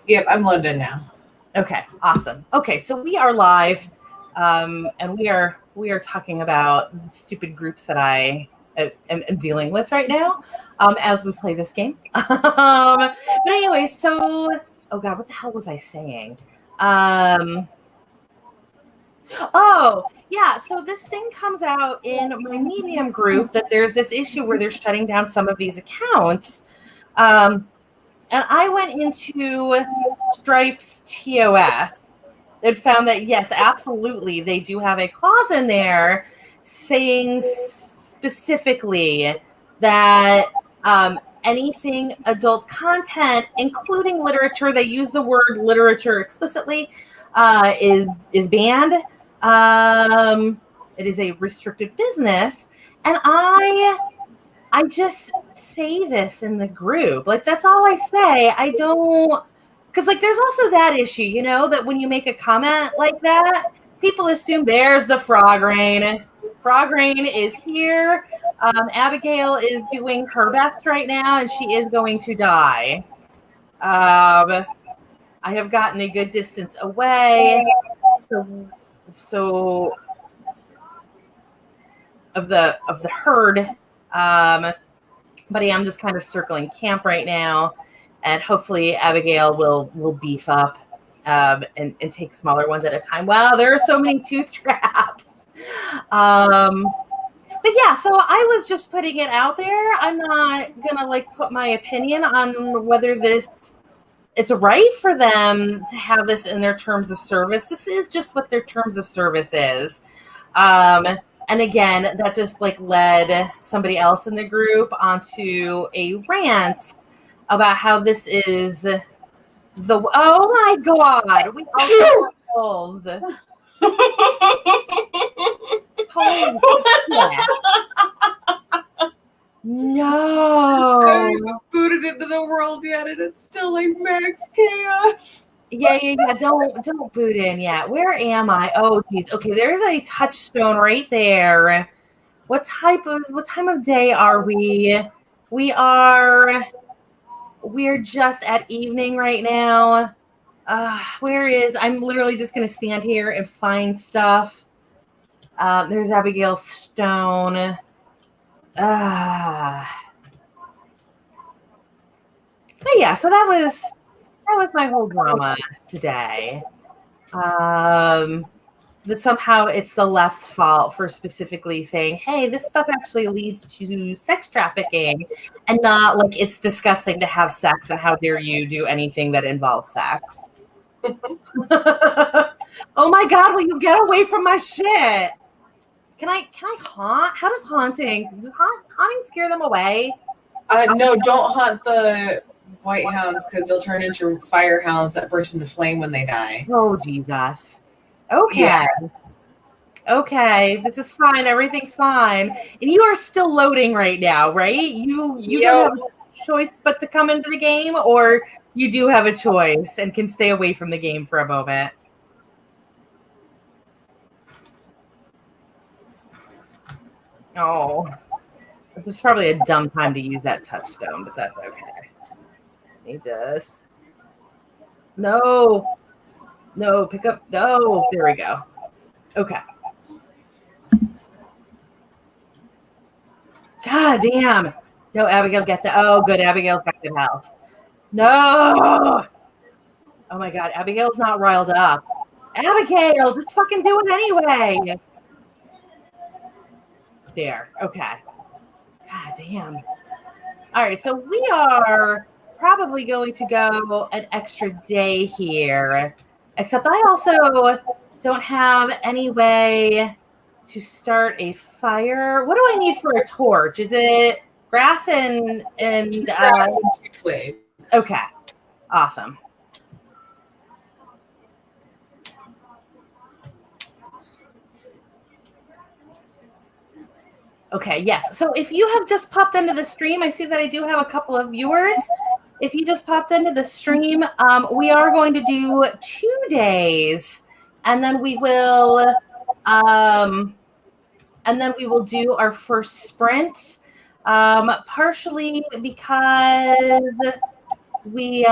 Yep, I'm loaded in now. Okay, awesome. Okay, so we are live, and we are talking about stupid groups that I am dealing with right now as we play this game. But anyway, so oh god, what the hell was I saying? Oh yeah, so this thing comes out in my Medium group that there's this issue where they're shutting down some of these accounts. And I went into Stripe's TOS and found that, yes, absolutely, they do have a clause in there saying specifically that anything adult content, including literature, they use the word literature explicitly, is banned. It is a restricted business. And I just say this in the group. Like, that's all I say. I don't, because, like, there's also that issue, you know, that when you make a comment like that, people assume there's the frog rain. Frog rain is here. Abigail is doing her best right now, and she is going to die. I have gotten a good distance away. So of the herd. But I am just kind of circling camp right now, and hopefully Abigail will beef up and take smaller ones at a time. Wow, there are so many tooth traps. But yeah, so I was just putting it out there. I'm not gonna like put my opinion on whether it's right for them to have this in their terms of service. This is just what their terms of service is. And again, that just like led somebody else in the group onto a rant about how this is the, oh my God, we all wolves. Holy shit. No. I haven't even booted into the world yet, and it's still like max chaos. Yeah. Don't boot in yet. Where am I? Oh, geez. Okay, there's a touchstone right there. What time of day are we? We're just at evening right now. I'm literally just going to stand here and find stuff. There's Abigail Stone. But yeah, so that was my whole drama today. That somehow it's the left's fault for specifically saying, hey, this stuff actually leads to sex trafficking, and not like it's disgusting to have sex and how dare you do anything that involves sex. Oh my God, will you get away from my shit? Can I haunt? How does haunting scare them away? No, don't haunt the white hounds because they'll turn into fire hounds that burst into flame when they die. Oh, Jesus. Okay. Yeah. Okay, this is fine. Everything's fine. And you are still loading right now, right? You don't have a choice but to come into the game, or you do have a choice and can stay away from the game for a moment. Oh, this is probably a dumb time to use that touchstone, but that's okay. Need this. No, pick up. No, there we go. Okay. God damn. No, Abigail, get that. Oh, good. Abigail's got good health. No. Oh my God. Abigail's not riled up. Abigail, just fucking do it anyway. There. Okay. God damn. All right. So we are probably going to go an extra day here, except I also don't have any way to start a fire. What do I need for a torch? Is it grass and twigs? Okay, awesome. Okay, yes. So if you have just popped into the stream, I see that I do have a couple of viewers. If you just popped into the stream, we are going to do 2 days, and then we will do our first sprint, partially because we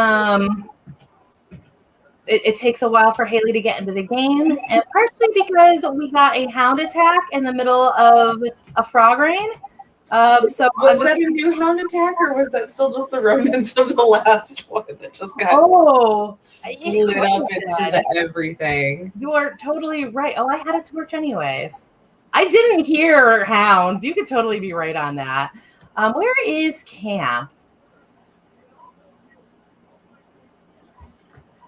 it takes a while for Haley to get into the game, and partially because we got a hound attack in the middle of a frog rain. So was that a new hound attack, or was that still just the remnants of the last one that just got split up into everything? You are totally right. Oh, I had a torch anyways. I didn't hear hounds. You could totally be right on that. Where is camp?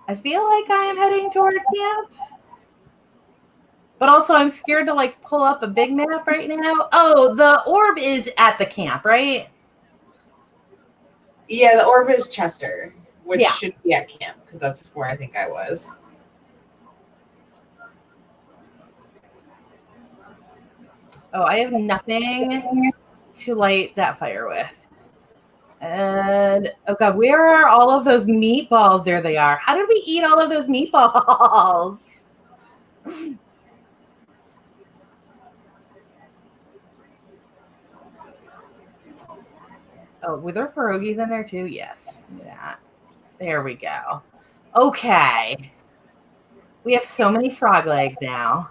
I feel like I am heading toward camp. But also I'm scared to like pull up a big map right now. Oh, the orb is at the camp, right? Yeah, the orb is Chester, which should be at camp because that's where I think I was. Oh, I have nothing to light that fire with. And oh god, where are all of those meatballs? There they are. How did we eat all of those meatballs? Oh, were there pierogies in there too? Yes. Yeah. There we go. Okay. We have so many frog legs now.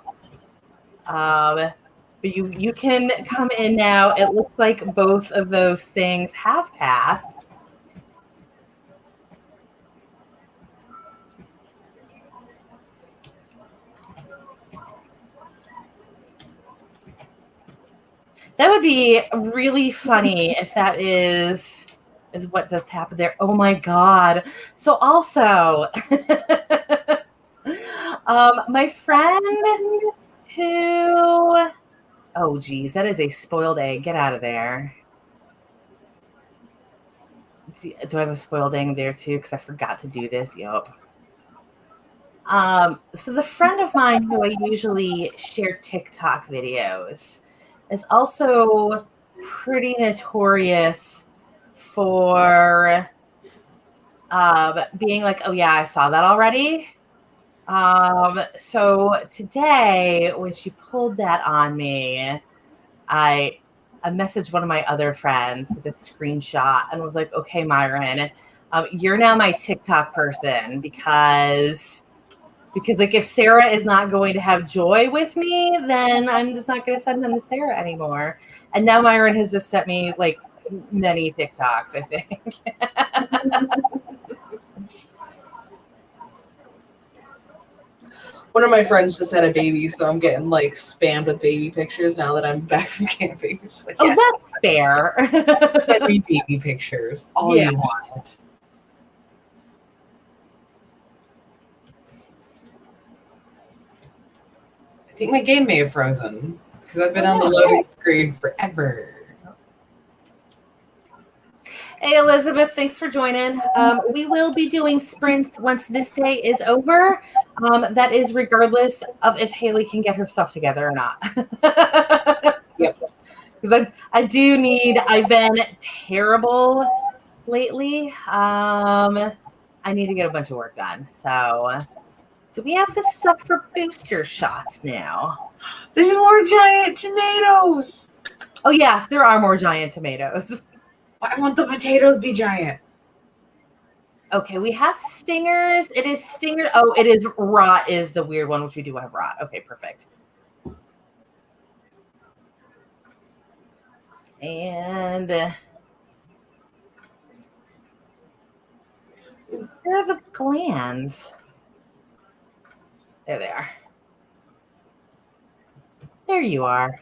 But you can come in now. It looks like both of those things have passed. That would be really funny if that is what just happened there. Oh my god. So also my friend who oh geez, that is a spoiled egg. Get out of there. Do I have a spoiled egg there too? Because I forgot to do this. Yup. So the friend of mine who I usually share TikTok videos is also pretty notorious for being like, oh yeah, I saw that already. So today when she pulled that on me, I messaged one of my other friends with a screenshot and was like, okay, Myron, you're now my TikTok person because like if Sarah is not going to have joy with me, then I'm just not going to send them to Sarah anymore. And now Myron has just sent me like many TikToks, I think. One of my friends just had a baby, so I'm getting like spammed with baby pictures now that I'm back from camping. It's like, yes, that's fair. Send me baby pictures, all you want. I think my game may have frozen because I've been on the loading screen forever. Hey, Elizabeth, thanks for joining. We will be doing sprints once this day is over. That is regardless of if Haley can get her stuff together or not. Yep. Because I do need, I've been terrible lately. I need to get a bunch of work done. So do we have the stuff for booster shots now? There's more giant tomatoes. Oh, yes, there are more giant tomatoes. I want the potatoes be giant. Okay, we have stingers. It is stinger. Oh, it is rot is the weird one, which we do have rot. Okay, perfect. And where are the glands? There they are. There you are.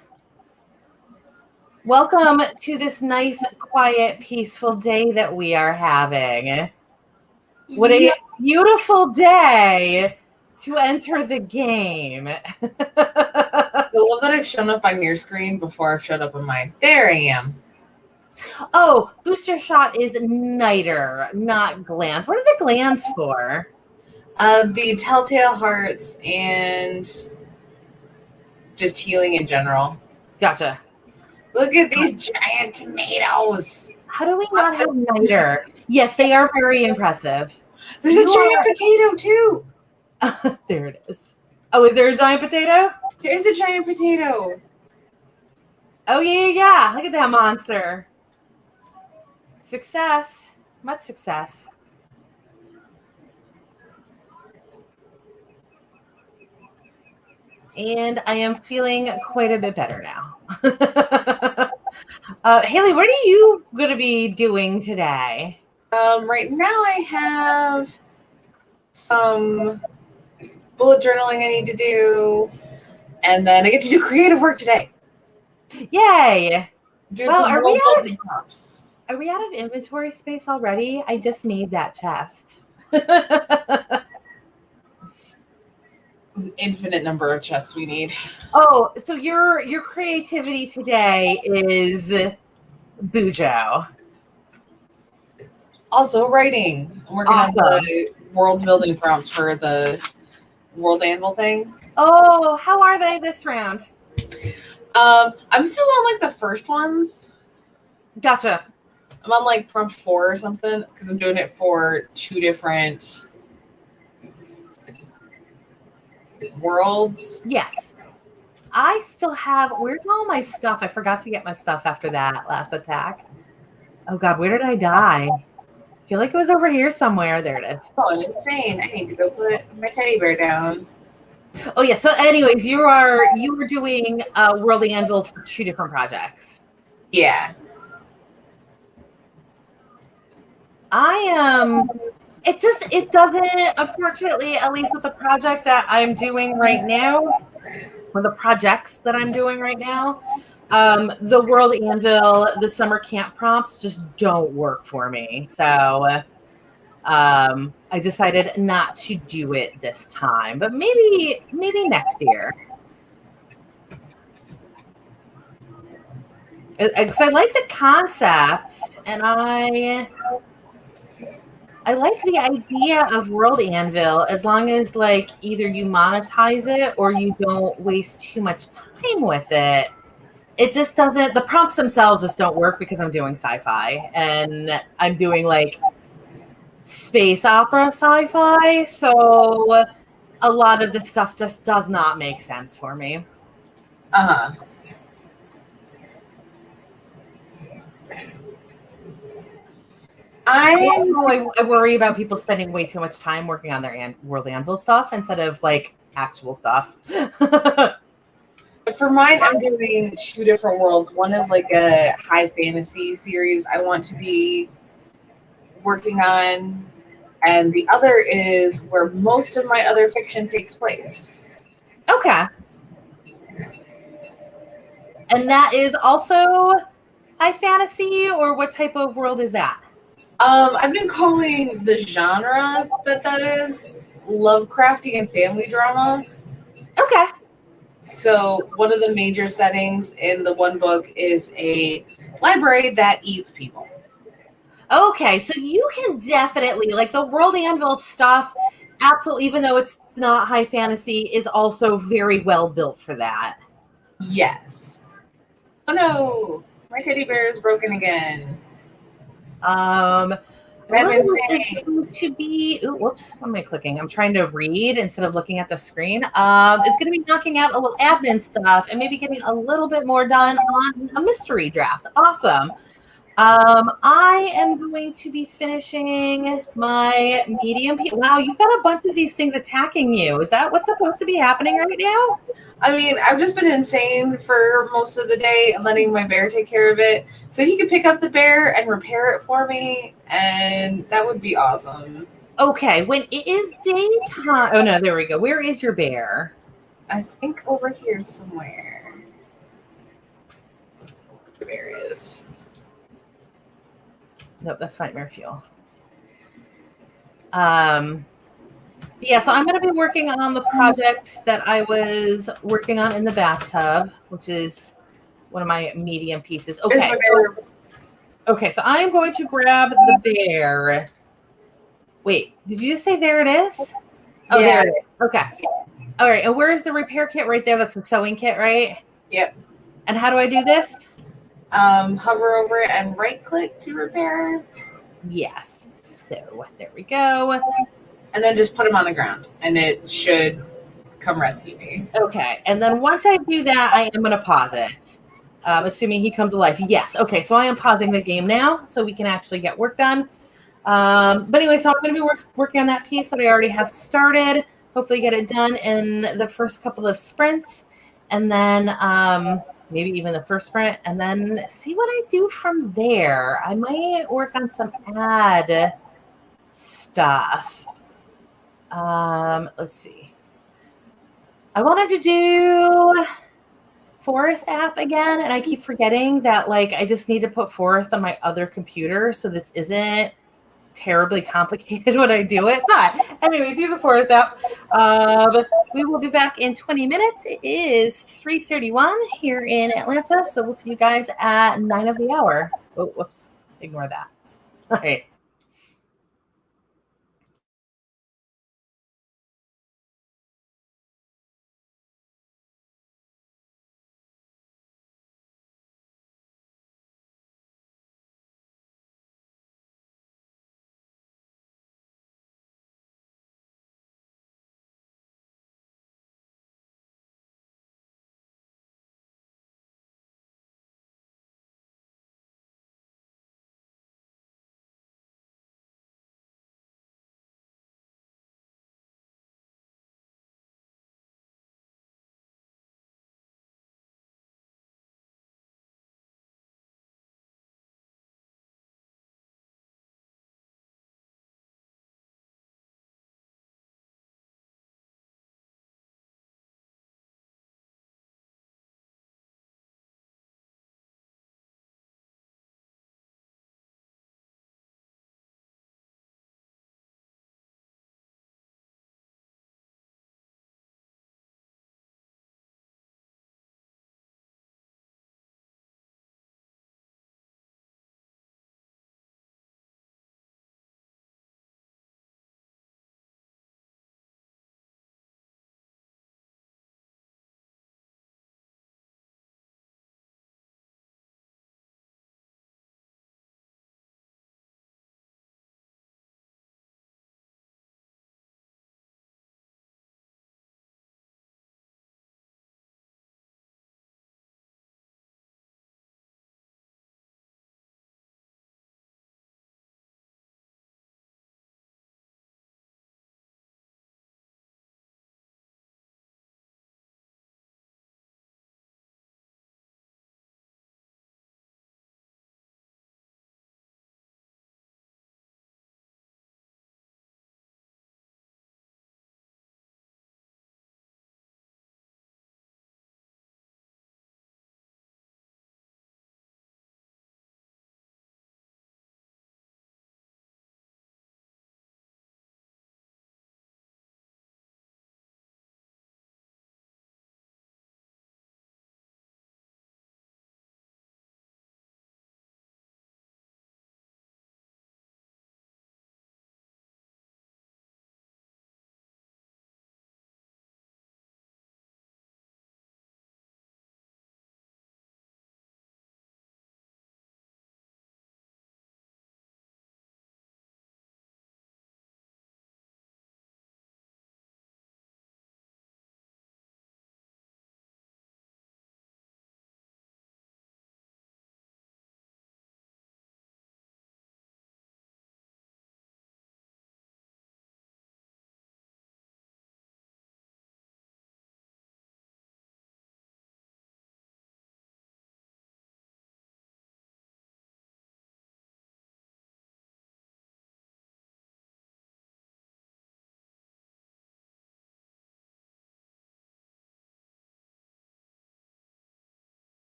Welcome to this nice, quiet, peaceful day that we are having. What a beautiful day to enter the game. I love that I've shown up on your screen before I've showed up on mine. There I am. Oh, booster shot is niter, not glands. What are the glands for? The telltale hearts and just healing in general. Gotcha. Look at these giant tomatoes. How do we not have niter? Yes, they are very impressive. There's a giant potato too. There it is. Oh, is there a giant potato? There's a giant potato. Oh, yeah. Look at that monster. Success. Much success. And I am feeling quite a bit better now. Haley, what are you going to be doing today? Right now I have some bullet journaling I need to do, and then I get to do creative work today. Yay! Well, are we out of inventory space already? I just made that chest. Infinite number of chests we need. Oh, so your creativity today is Bujo. Also writing. I'm working on the world building prompts for the World Anvil thing. Oh, how are they this round? I'm still on like the first ones. Gotcha. I'm on like prompt 4 or something because I'm doing it for 2 different worlds. Yes. I still have, where's all my stuff? I forgot to get my stuff after that last attack. Oh God, where did I die? I feel like it was over here somewhere. There it is. Oh, insane. I need to go put my teddy bear down. Oh yeah. So anyways, you were doing World Anvil for 2 different projects. Yeah. I am. It doesn't, unfortunately, at least with the project that I'm doing right now, or the projects that I'm doing right now, the World Anvil, the summer camp prompts just don't work for me. So I decided not to do it this time, but maybe next year. Because I like the concept, and I like the idea of World Anvil as long as like either you monetize it or you don't waste too much time with it. It just doesn't, the prompts themselves just don't work because I'm doing sci-fi and I'm doing like space opera sci-fi. So a lot of this stuff just does not make sense for me. Uh-huh. I worry about people spending way too much time working on their World Anvil stuff instead of like actual stuff. For mine, I'm doing 2 different worlds. One is like a high fantasy series I want to be working on, and the other is where most of my other fiction takes place. Okay. And that is also high fantasy, or what type of world is that? I've been calling the genre that is Lovecrafty and family drama. Okay. So one of the major settings in the one book is a library that eats people. Okay, so you can definitely, like the World Anvil stuff, absolutely, even though it's not high fantasy, is also very well built for that. Yes. Oh no, my teddy bear is broken again. It's to be, ooh, whoops, what am I clicking? I'm trying to read instead of looking at the screen. It's going to be knocking out a little admin stuff and maybe getting a little bit more done on a mystery draft. Awesome. I am going to be finishing my medium. Wow, you've got a bunch of these things attacking you. Is that what's supposed to be happening right now? I mean, I've just been insane for most of the day and letting my bear take care of it. So he could pick up the bear and repair it for me, and that would be awesome. Okay, when it is daytime. Oh no, there we go. Where is your bear? I think over here somewhere. The bear is. Nope, that's Nightmare Fuel. Yeah, so I'm going to be working on the project that I was working on in the bathtub, which is one of my medium pieces. Okay. Okay, so I'm going to grab the bear. Wait, did you just say there it is? Oh, yeah. There it is. Okay. All right, and where is the repair kit? Right there. That's the sewing kit, right? Yep. And how do I do this? Hover over it and right click to repair. Yes. So there we go. And then just put him on the ground and it should come rescue me. Okay. And then once I do that, I am going to pause it. Assuming he comes alive. Yes. Okay. So I am pausing the game now so we can actually get work done. But anyway, so I'm going to be working on that piece that I already have started. hopefully get it done in the first couple of sprints, and then maybe even the first sprint, and then see what I do from there. I might work on some ad stuff. Let's see. I wanted to do Forest app again, and I keep forgetting that like I just need to put Forest on my other computer, so this isn't terribly complicated when I do it. But anyways, use a Forest app. We will be back in 20 minutes. It is 3:31 here in Atlanta, so we'll see you guys at 9 of the hour. Oh, whoops. Ignore that. All right.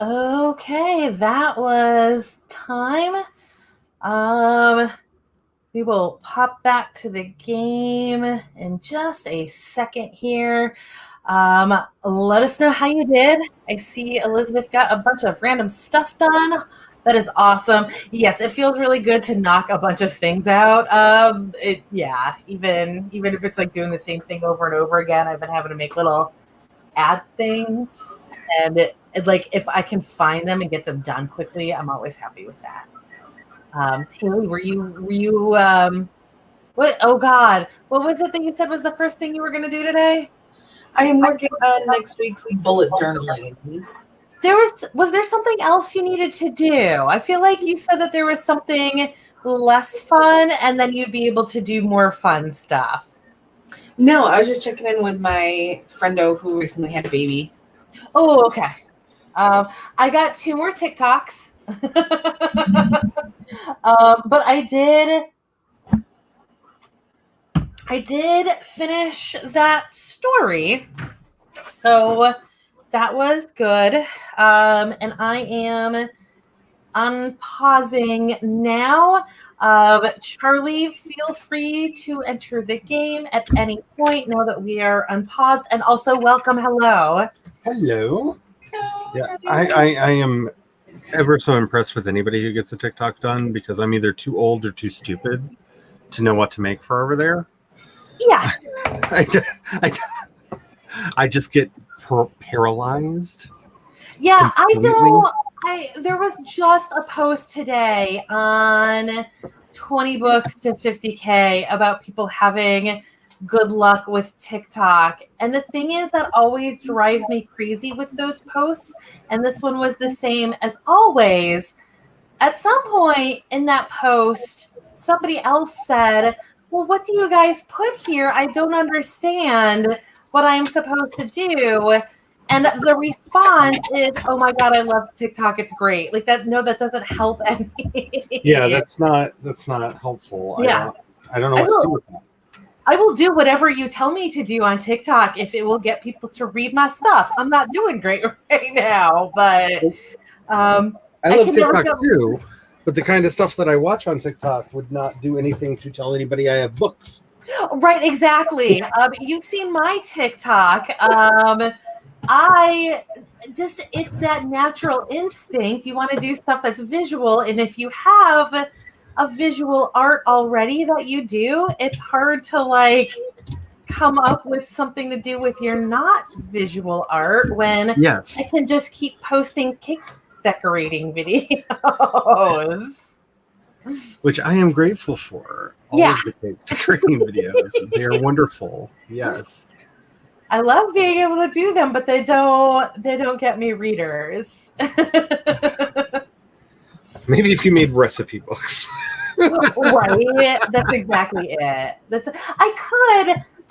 Okay, that was time. We will pop back to the game in just a second here. Let us know how you did. I see Elizabeth got a bunch of random stuff done. That is awesome. Yes, it feels really good to knock a bunch of things out. Even if it's like doing the same thing over and over again, I've been having to make little add things, and like if I can find them and get them done quickly, I'm always happy with that. Haley, were you what? Oh God, what was it that you said was the first thing you were going to do today? I am working on next week's bullet journaling. Was there something else you needed to do? I feel like you said that there was something less fun, and then you'd be able to do more fun stuff. No, I was just checking in with my friendo who recently had a baby. Oh, okay. I got 2 more TikToks. But I did finish that story. So that was good. And I am unpausing now. Charlie, feel free to enter the game at any point now that we are unpaused. And also welcome. Hello. Hello. Yeah, I am ever so impressed with anybody who gets a TikTok done, because I'm either too old or too stupid to know what to make for over there. Yeah. I just get paralyzed. Yeah, completely. there was just a post today on 20 books to 50K about people having good luck with TikTok. And the thing is that always drives me crazy with those posts. And this one was the same as always. At some point in that post, somebody else said, well, what do you guys put here? I don't understand what I'm supposed to do. And the response is, oh my God, I love TikTok. It's great. Like that. No, that doesn't help any. Yeah, that's not helpful. Yeah. I don't know what to do with that. I will do whatever you tell me to do on TikTok if it will get people to read my stuff. I'm not doing great right now, but I love TikTok too. But the kind of stuff that I watch on TikTok would not do anything to tell anybody I have books. Right, exactly. You've seen my TikTok. It's that natural instinct. You want to do stuff that's visual. And if you have a visual art already that you do, it's hard to like come up with something to do with your not visual art when yes. I can just keep posting cake decorating videos. Which I am grateful for. All of the cake decorating videos. They are wonderful. Yes. I love being able to do them, but they don't get me readers. Maybe if you made recipe books. Right. That's exactly it.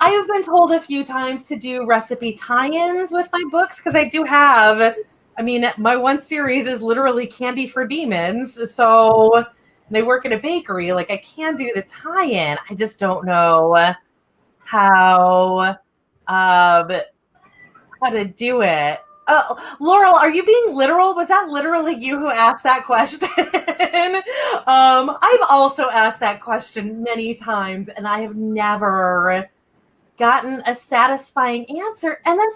I have been told a few times to do recipe tie-ins with my books because I do have, my one series is literally Candy for Demons. So they work at a bakery. Like I can do the tie-in. I just don't know how to do it. Laurel, are you being literal? Was that literally you who asked that question? I've also asked that question many times, and I have never gotten a satisfying answer. And then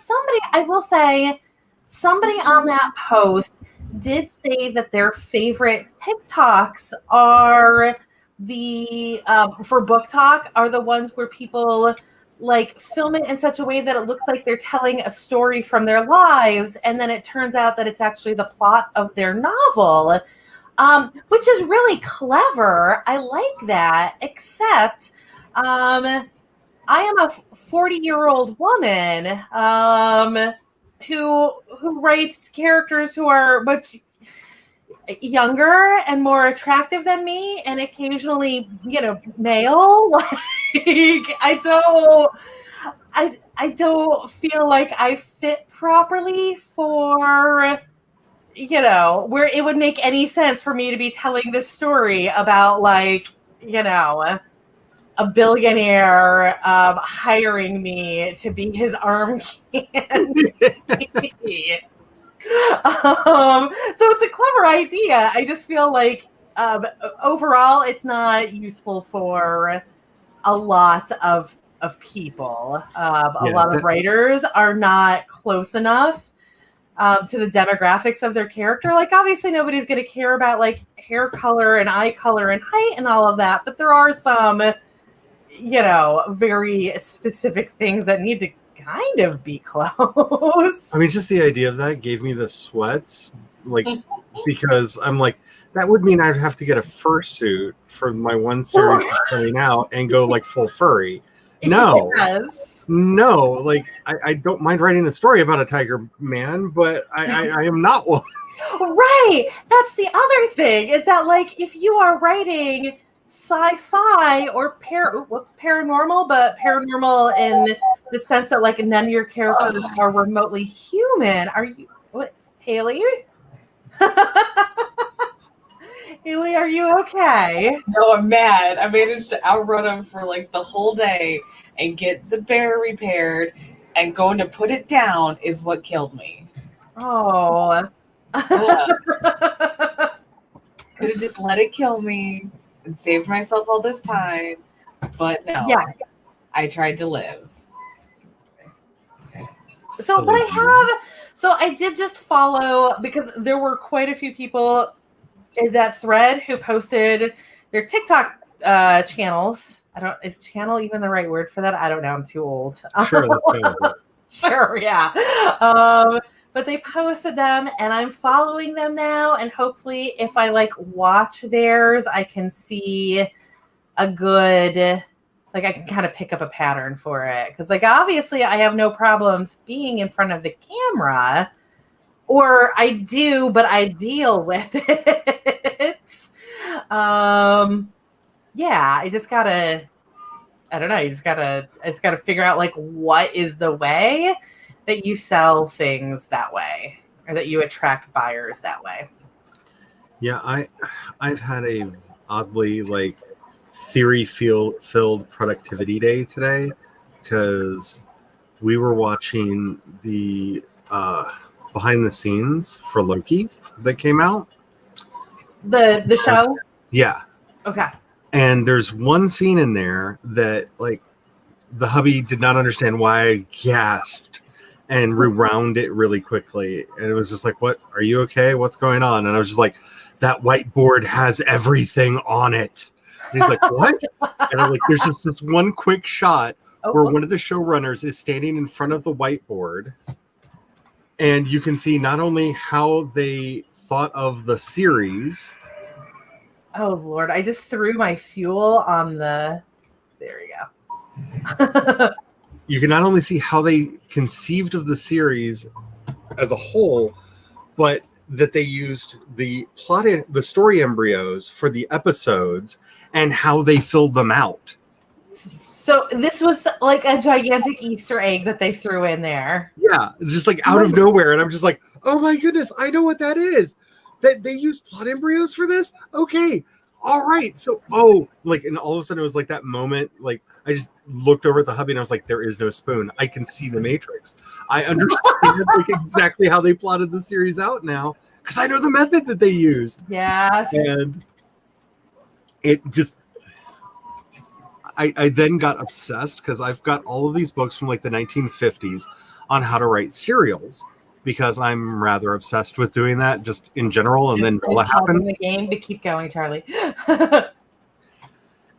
somebody on that post did say that their favorite TikToks are the for book talk are the ones where people like film it in such a way that it looks like they're telling a story from their lives, and then it turns out that it's actually the plot of their novel, which is really clever. I like that, except I am a 40-year-old woman who writes characters who are much younger and more attractive than me, and occasionally, male. Like I don't feel like I fit properly for, where it would make any sense for me to be telling this story about like, a billionaire hiring me to be his arm candy. So it's a clever idea. I just feel like overall, it's not useful for a lot of people. A lot of writers are not close enough to the demographics of their character. Like, obviously, nobody's going to care about like hair color and eye color and height and all of that, but there are some, very specific things that need to kind of be close. I mean, just the idea of that gave me the sweats, like, because I'm like, that would mean I'd have to get a fursuit for my one series coming out and go like full furry. No. Yes. No, like I don't mind writing a story about a tiger man, but I am not one. Right. That's the other thing, is that like if you are writing sci-fi or paranormal, but paranormal in the sense that like none of your characters are remotely human. Are you Haley? Haley, are you okay? No, I'm mad. I managed to outrun him for like the whole day and get the bear repaired, and going to put it down is what killed me. Oh. Could have just let it kill me and saved myself all this time. But no, yeah. I tried to live. So I did just follow, because there were quite a few people in that thread who posted their TikTok channels. Is channel even the right word for that? I don't know. I'm too old. Sure, that's kind of it. Sure, yeah. But they posted them, and I'm following them now. And hopefully, if I like watch theirs, I can see a good, like I can kind of pick up a pattern for it. Because like obviously, I have no problems being in front of the camera, or I do, but I deal with it. Yeah, I just gotta. I don't know. I just gotta figure out like what is the way that you sell things that way, or that you attract buyers that way. Yeah, I've had a oddly like theory filled productivity day today, because we were watching the behind the scenes for Loki that came out. The show? Yeah. Okay. And there's one scene in there that like the hubby did not understand why I gasped and rewound it really quickly. And it was just like, what? Are you okay? What's going on? And I was just like, that whiteboard has everything on it. And he's like, what? And I'm like, there's just this one quick shot where one of the showrunners is standing in front of the whiteboard. And you can see not only how they thought of the series. Oh, Lord. I just threw my fuel on the... There we go. You can not only see how they conceived of the series as a whole, but that they used the story embryos for the episodes and how they filled them out. So this was like a gigantic Easter egg that they threw in there. Yeah, just like out of nowhere. And I'm just like, oh my goodness, I know what that is. That they used plot embryos for this? Okay. All right. So, and all of a sudden it was like that moment, like I just looked over at the hubby and I was like, there is no spoon. I can see the Matrix. I understand like exactly how they plotted the series out now, because I know the method that they used. Yes. And it just, I then got obsessed, because I've got all of these books from like the 1950s on how to write serials, because I'm rather obsessed with doing that just in general. And then what happened? The game to keep going, Charlie.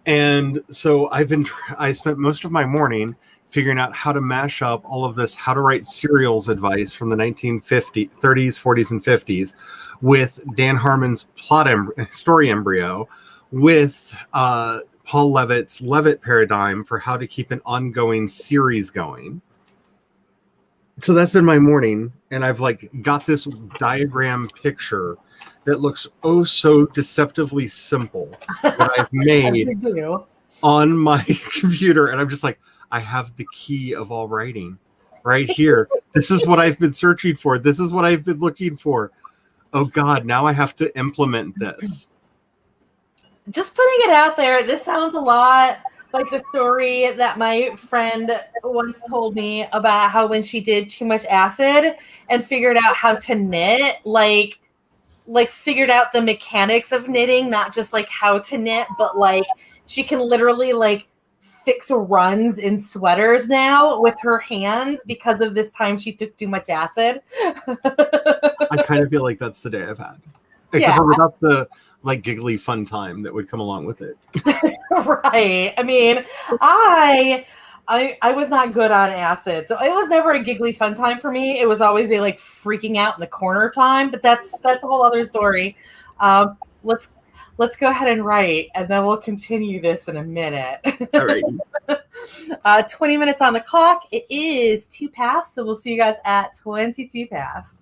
And so I spent most of my morning figuring out how to mash up all of this how to write serials advice from the 1930s, 40s, and 50s with Dan Harmon's story embryo, with Paul Levitt's Levitt paradigm for how to keep an ongoing series going. So that's been my morning, and I've like got this diagram picture that looks so deceptively simple that I've made on my computer, and I'm just like, I have the key of all writing right here. This is what I've been searching for. This is what I've been looking for. Oh God, now I have to implement this. Just putting it out there, this sounds a lot like the story that my friend once told me about how when she did too much acid and figured out how to knit, like figured out the mechanics of knitting, not just like how to knit, but like she can literally like fix runs in sweaters now with her hands because of this time she took too much acid. I kind of feel like that's the day I've had, except for without the like giggly fun time that would come along with it. Right. I mean, I was not good on acid, so it was never a giggly fun time for me. It was always a like freaking out in the corner time, but that's a whole other story. Let's go ahead and write, and then we'll continue this in a minute. All right. 20 minutes on the clock. It is 2 past, so we'll see you guys at 22 past.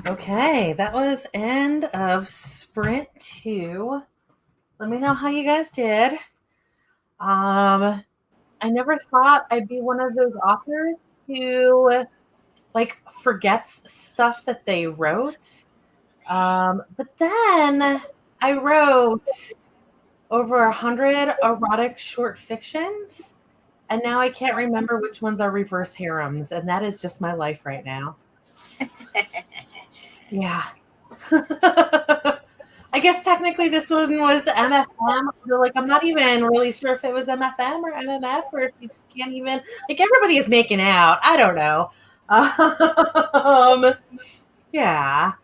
Okay, that was end of sprint 2. Let me know how you guys did. I never thought I'd be one of those authors who like forgets stuff that they wrote. But then I wrote over 100 erotic short fictions, and now I can't remember which ones are reverse harems, and that is just my life right now. Yeah. I guess technically this one was MFM. So like I'm not even really sure if it was MFM or MMF, or if you just can't even like everybody is making out. I don't know. Yeah.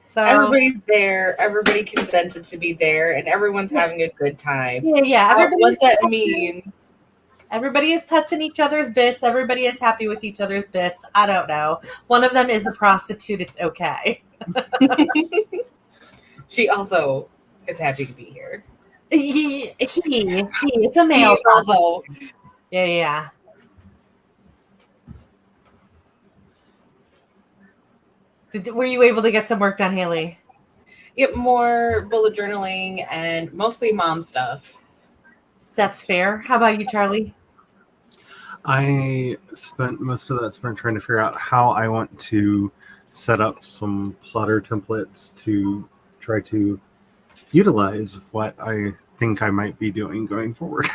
So Everybody's there. Everybody consented to be there, and everyone's having a good time. yeah. What that means. Everybody is touching each other's bits. Everybody is happy with each other's bits. I don't know. One of them is a prostitute. It's okay. She also is happy to be here. It's a male. He also. Yeah. Were you able to get some work done, Haley? Get more bullet journaling and mostly mom stuff. That's fair. How about you, Charlie? I spent most of that sprint trying to figure out how I want to set up some plotter templates to try to utilize what I think I might be doing going forward.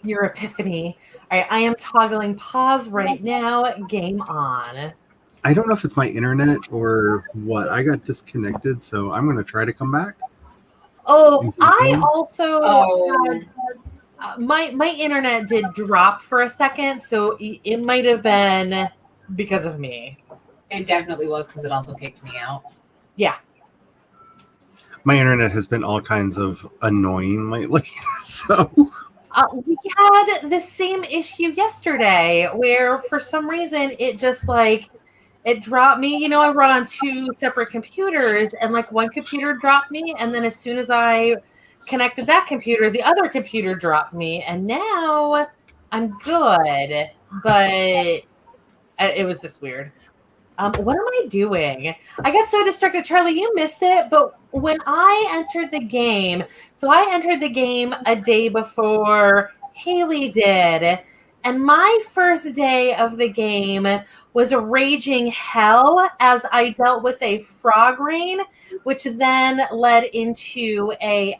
Your epiphany. I am toggling pause right now. Game on. I don't know if it's my internet or what. I got disconnected, so I'm going to try to come back. Oh, I also Oh. my internet did drop for a second, so it might have been because of me. It definitely was because it also kicked me out. Yeah. My internet has been all kinds of annoying lately, so We had the same issue yesterday where for some reason it just like it dropped me. You know, I run on 2 separate computers and like one computer dropped me, and then as soon as I connected that computer, the other computer dropped me, and now I'm good. But it was just weird. What am I doing? I got so distracted. Charlie, you missed it. But when I entered the game, so I entered the game a day before Haley did. And my first day of the game was a raging hell as I dealt with a frog rain, which then led into a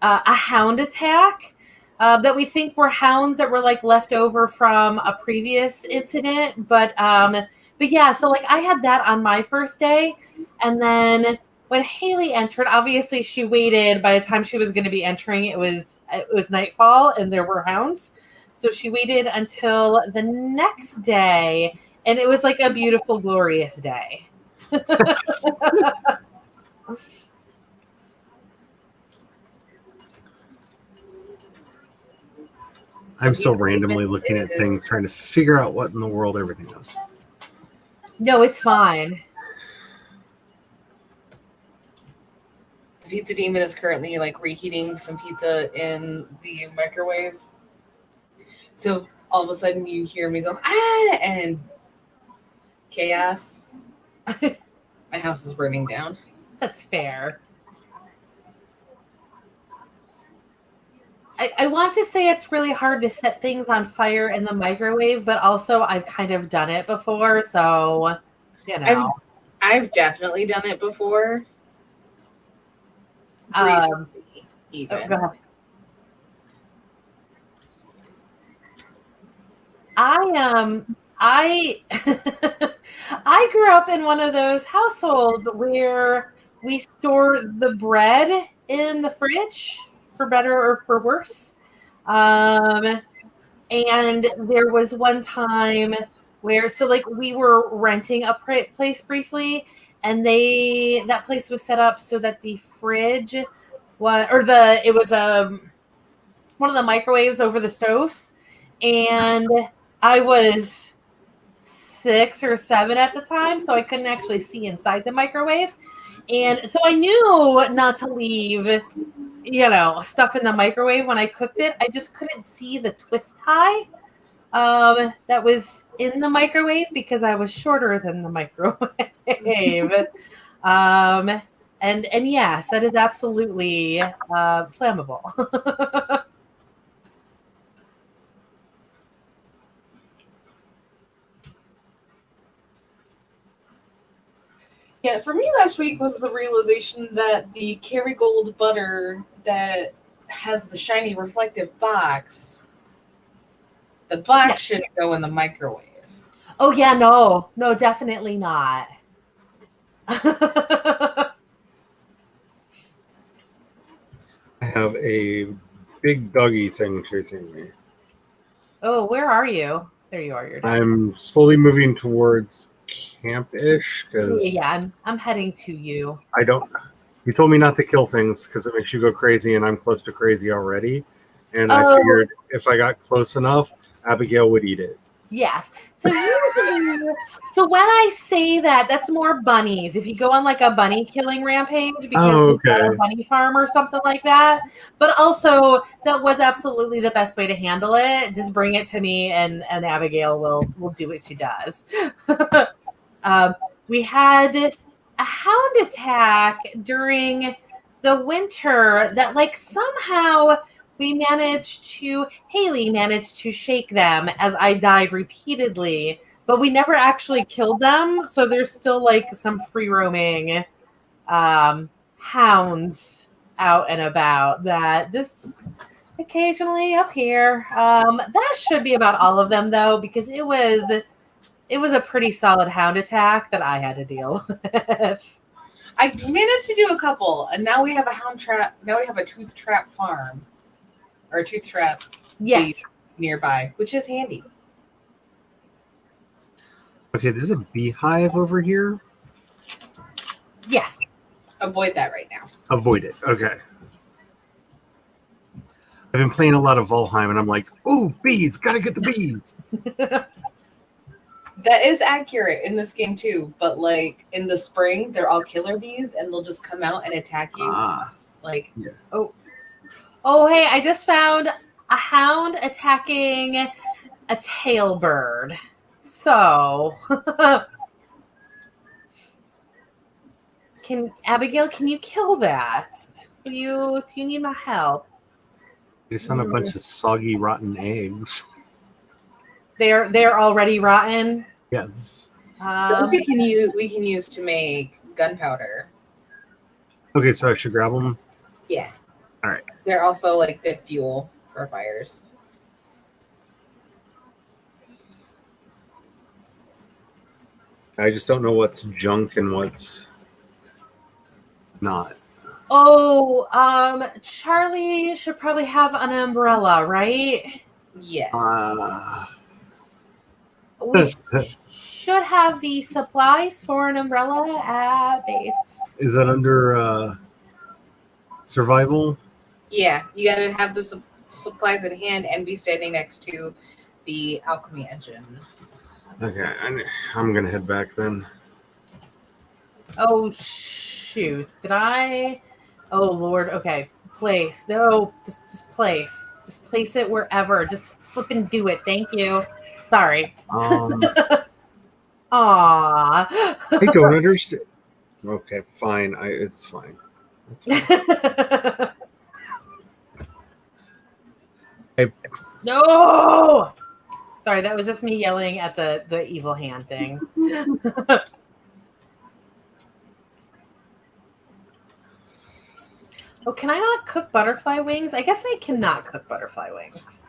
hound attack. That we think were hounds that were like left over from a previous incident, but yeah, so like I had that on my first day, and then when Haley entered, obviously she waited. By the time she was going to be entering, it was nightfall and there were hounds, so she waited until the next day, and it was like a beautiful, glorious day. I'm still randomly looking at things, trying to figure out what in the world everything is. No, it's fine. The pizza demon is currently like reheating some pizza in the microwave. So all of a sudden you hear me go, ah, and chaos. My house is burning down. That's fair. I want to say it's really hard to set things on fire in the microwave, but also I've kind of done it before, so you know. I've definitely done it before. Recently, even. Go ahead. I grew up in one of those households where we store the bread in the fridge, for better or for worse. And there was one time where, so like we were renting a place briefly, and that place was set up so that the fridge was, it was one of the microwaves over the stoves, and I was 6 or 7 at the time, so I couldn't actually see inside the microwave, and so I knew not to leave stuff in the microwave when I cooked it. I just couldn't see the twist tie that was in the microwave because I was shorter than the microwave. behave. And yes, that is absolutely flammable. Yeah, for me last week was the realization that the Kerrygold butter that has the shiny reflective box, the box Yeah. shouldn't go in the microwave. Oh yeah, no, definitely not. I have a big doggy thing chasing me. Oh, where are you? There you are. You're down. I'm slowly moving towards camp-ish because Yeah, I'm heading to you. I don't. You told me not to kill things because it makes you go crazy, and I'm close to crazy already. And I Oh. figured if I got close enough, Abigail would eat it. Yes. So so when I say that, that's more bunnies. If you go on like a bunny killing rampage because we've got a bunny farm or something like that. But also that was absolutely the best way to handle it. Just bring it to me and Abigail will do what she does. We had a hound attack during the winter that like somehow Haley managed to shake them as I died repeatedly, but we never actually killed them. So there's still like some free roaming hounds out and about that just occasionally appear. That should be about all of them though, because it was a pretty solid hound attack that I had to deal with. I managed to do a couple, and now we have a hound trap. Now we have a tooth trap farm. Or a tooth trap Yes. nearby, which is handy. Okay, there's a beehive over here. Yes. Avoid that right now. Avoid it. Okay. I've been playing a lot of Valheim, and I'm like, "Ooh, bees! Gotta get the bees!" That is accurate in this game too, but like in the spring, they're all killer bees, and they'll just come out and attack you. Like, yeah. Oh, hey! I just found a hound attacking a tail bird. So, Abigail? Can you kill that? Do you need my help? I just found a bunch of soggy, rotten eggs. They're already rotten. those Yes. we can use to make gunpowder. Okay, so I should grab them. Yeah. All right. They're also like good fuel for fires. I just don't know what's junk and what's not. Oh, Charlie should probably have an umbrella, right? Yes. We should have the supplies for an umbrella at base. Is that under survival? Yeah, you gotta have the supplies in hand and be standing next to the alchemy engine. Okay, I'm gonna head back then. Oh shoot! Did I? Oh Lord! Okay, place. No, just place. Just place it wherever. Just flip and do it. Thank you. Sorry. Aww. I don't understand. Okay, fine. It's fine. No. Sorry, that was just me yelling at the evil hand thing. Oh, can I not cook butterfly wings? I guess I cannot cook butterfly wings.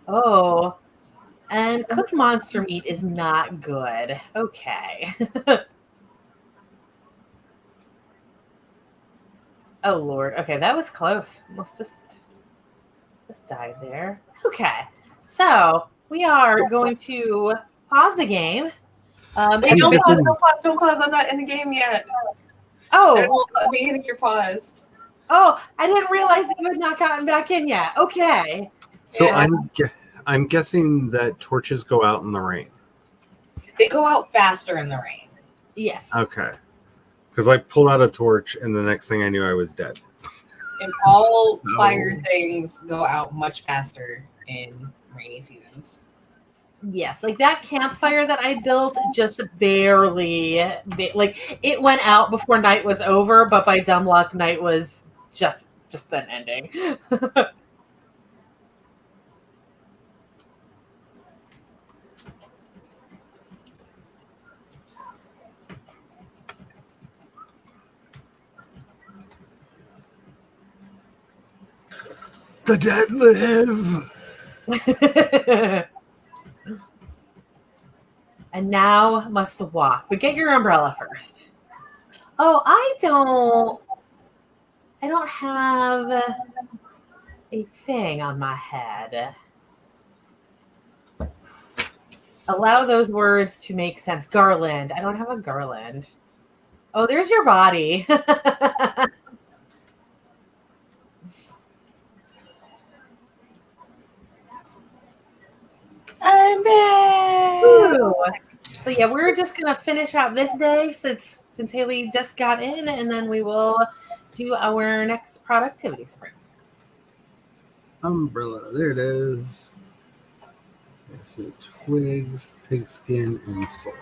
Oh, and cooked monster meat is not good. Okay. Oh, Lord. Okay, that was close. Almost just died there. Okay, so we are going to pause the game. Wait, don't pause. I'm not in the game yet. Oh, let me in if you're paused. Oh, I didn't realize that you had not gotten back in yet. Okay. So Yes. I'm guessing that torches go out in the rain. They go out faster in the rain. Yes. Okay. Because I pulled out a torch, and the next thing I knew, I was dead. And all So- fire things go out much faster in rainy seasons. Yes, like that campfire that I built just barely, like it went out before night was over, but by dumb luck, night was just then ending. The dead live. And now must walk, but get your umbrella first. Oh, I don't have a thing on my head. Allow those words to make sense. Garland. I don't have a garland. Oh, there's your body. I'm back. Woo. So yeah, we're just gonna finish out this day since Haley just got in, and then we will do our next productivity sprint. Umbrella. There it is. So twigs, pigskin, and soul.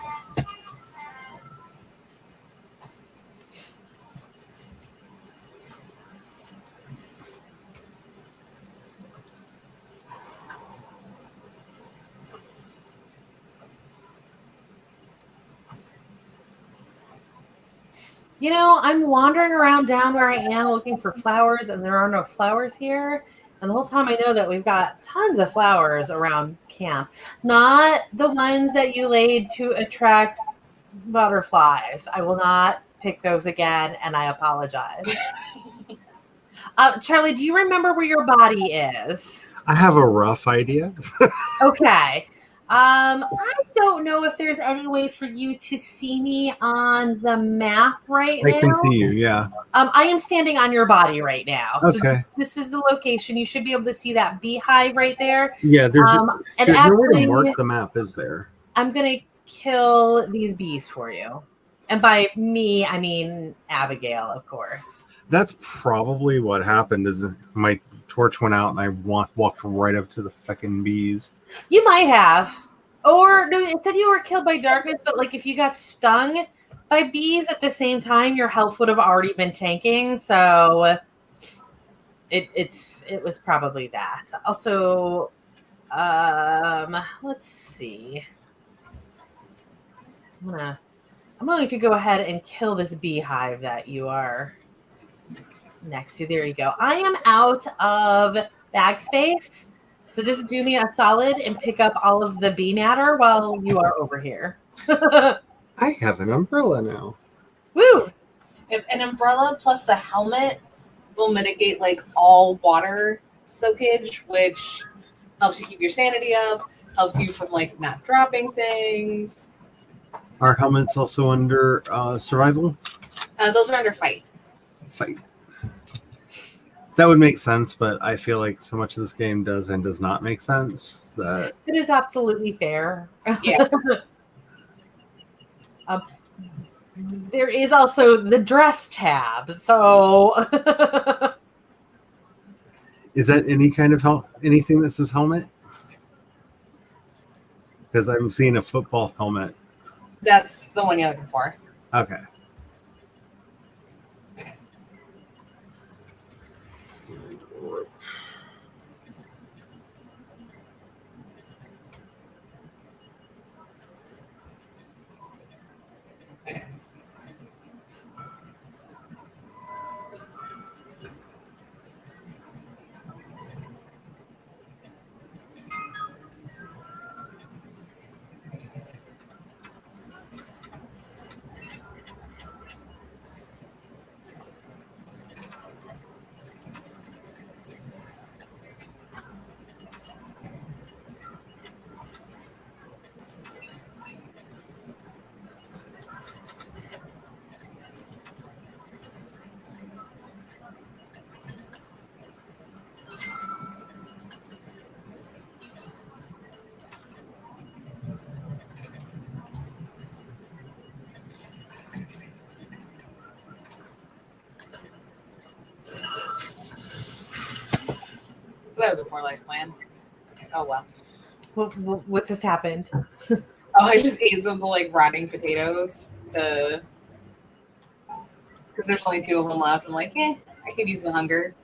You know, I'm wandering around down where I am looking for flowers, and there are no flowers here. And the whole time I know that we've got tons of flowers around camp. Not the ones that you laid to attract butterflies. I will not pick those again, and I apologize. Charlie, do you remember where your body is? I have a rough idea. Okay. I don't know if there's any way for you to see me on the map right I now. can see you, yeah. I am standing on your body right now. Okay. So this is the location. You should be able to see that beehive right there. Yeah, there's And nowhere to actually, mark the map, is there? I'm going to kill these bees for you. And by me, I mean Abigail, of course. That's probably what happened. Is my torch went out and I walked right up to the feckin' bees. You might have. Or no, it said you were killed by darkness, but like if you got stung by bees at the same time, your health would have already been tanking. So it was probably that. Also, let's see. I'm going to go ahead and kill this beehive that you are next to. There you go. I am out of bag space. So just do me a solid and pick up all of the bee matter while you are over here. I have an umbrella now. Woo! If an umbrella plus a helmet will mitigate like all water soakage, which helps you keep your sanity up, helps you from like not dropping things. Our helmet's also under survival. Those are under fight. Fight. That would make sense, but I feel like so much of this game does and does not make sense that It is absolutely fair. Yeah. There is also the dress tab. So is that any kind of anything that says helmet? Because I'm seeing a football helmet. That's the one you're looking for. Okay. that was a poor life plan. Oh well. What just happened? Oh, I just ate some of the like rotting potatoes to because there's only 2 of them left. I'm like, I could use the hunger.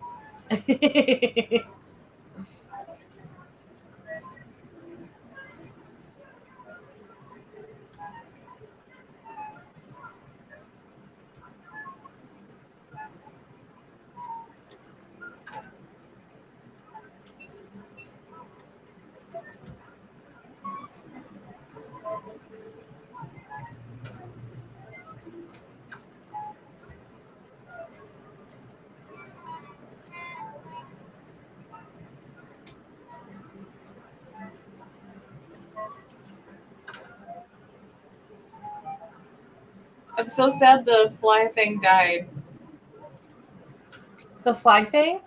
I'm so sad the fly thing died. The fly thing?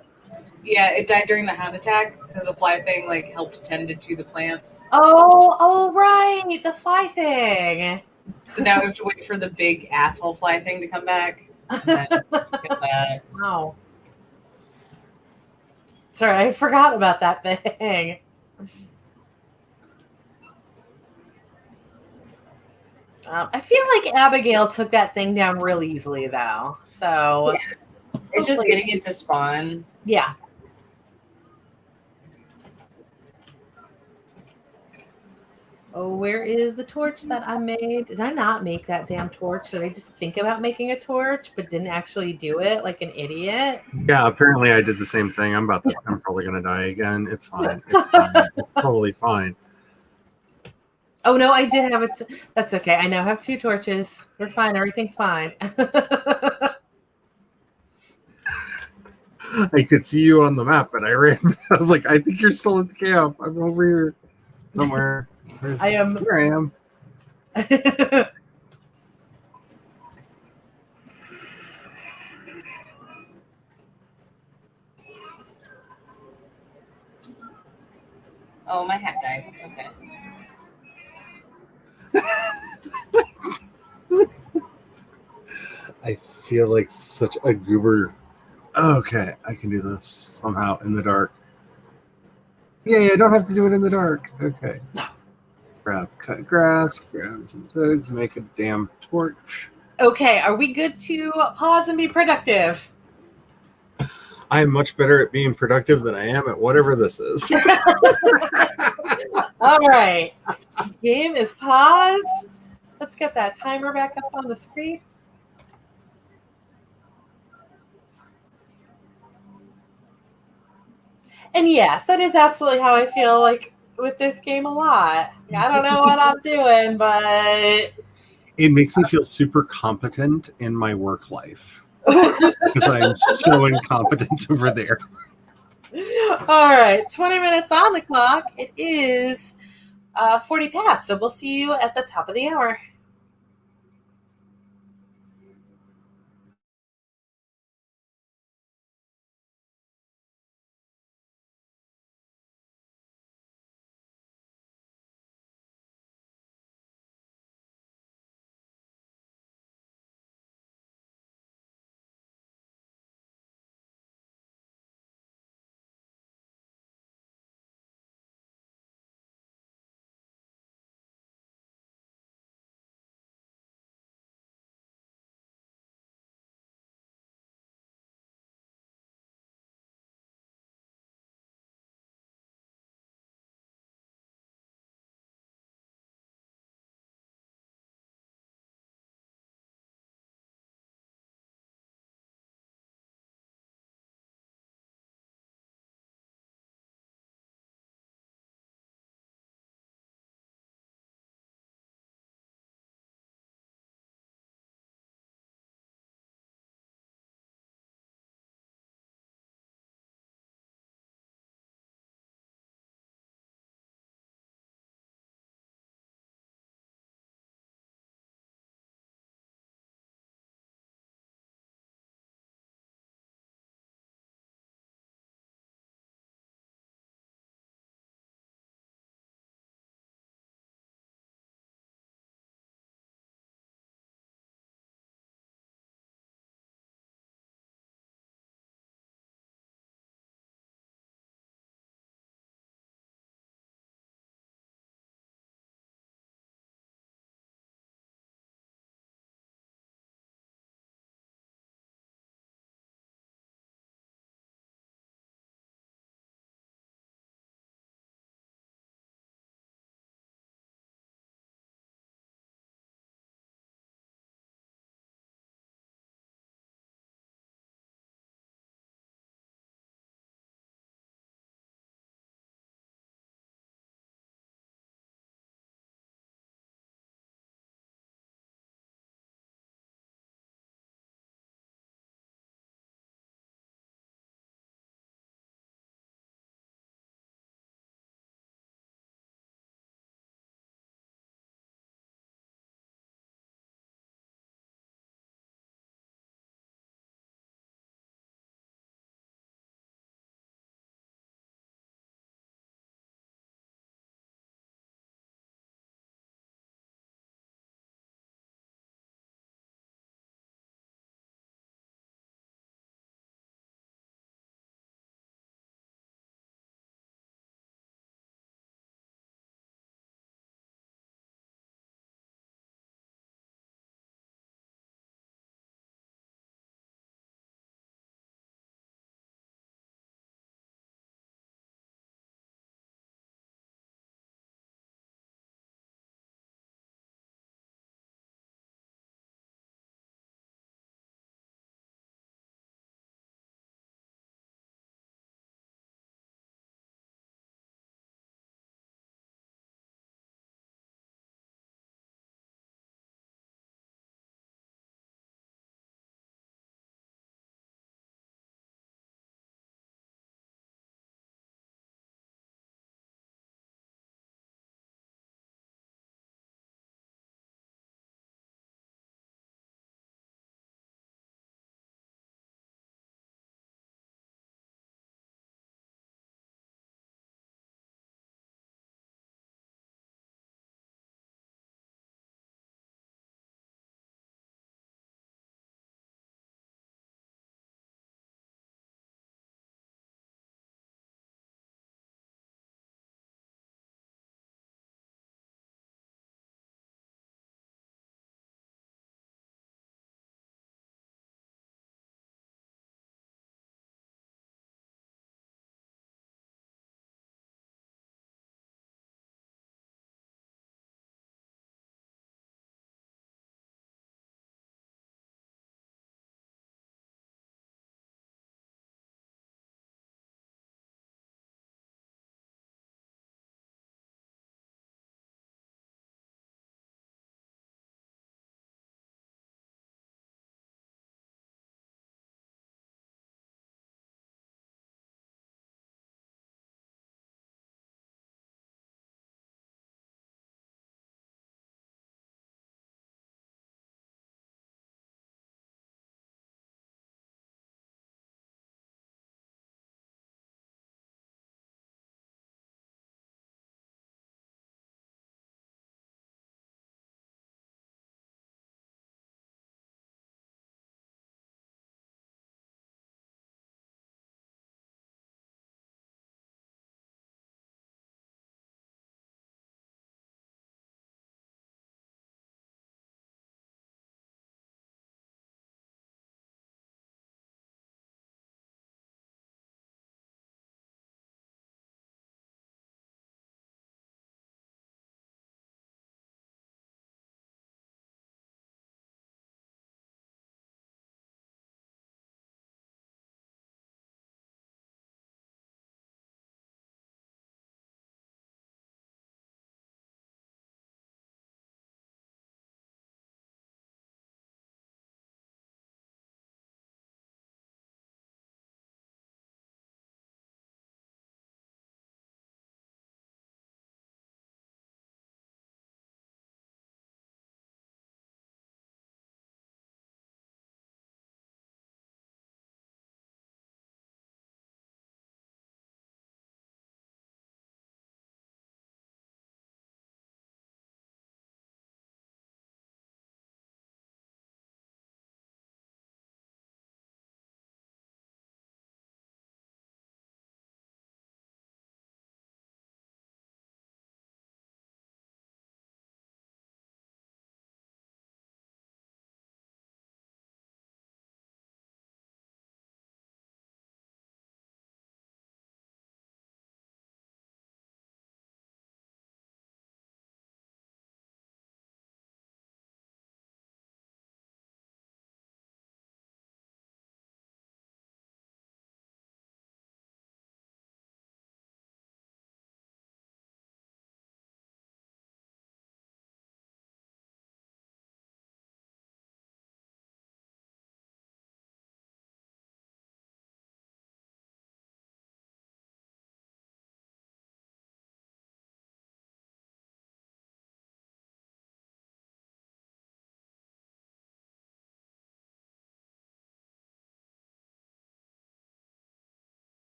Yeah, it died during the habitat because the fly thing like helped tended to the plants. Oh, right, the fly thing. So now we have to wait for the big asshole fly thing to come back. And then get that. Wow. Sorry, I forgot about that thing. I feel like Abigail took that thing down real easily, though. So Yeah. It's just hopefully- getting it to spawn. Yeah. Oh, where is the torch that I made? Did I not make that damn torch? Did I just think about making a torch but didn't actually do it like an idiot? Yeah, apparently I did the same thing. I'm probably gonna die again. It's fine. It's fine. It's totally fine. Oh no, I did have it. That's okay. I now have 2 torches. We're fine. Everything's fine. I could see you on the map, but I ran. I was like, I think you're still at the camp. I'm over here somewhere. I am. Here I am. Oh, my hat died. Okay. I feel like such a goober. Okay, I can do this somehow in the dark. Yay, I don't have to do it in the dark. Okay. Cut grass, grab some twigs, make a damn torch. Okay, are we good to pause and be productive? I am much better at being productive than I am at whatever this is. All right. Game is pause. Let's get that timer back up on the screen. And yes, that is absolutely how I feel like with this game a lot. I don't know what I'm doing, but It makes me feel super competent in my work life because I'm so incompetent over there. All right, 20 minutes on the clock. It is 40 past, so we'll see you at the top of the hour.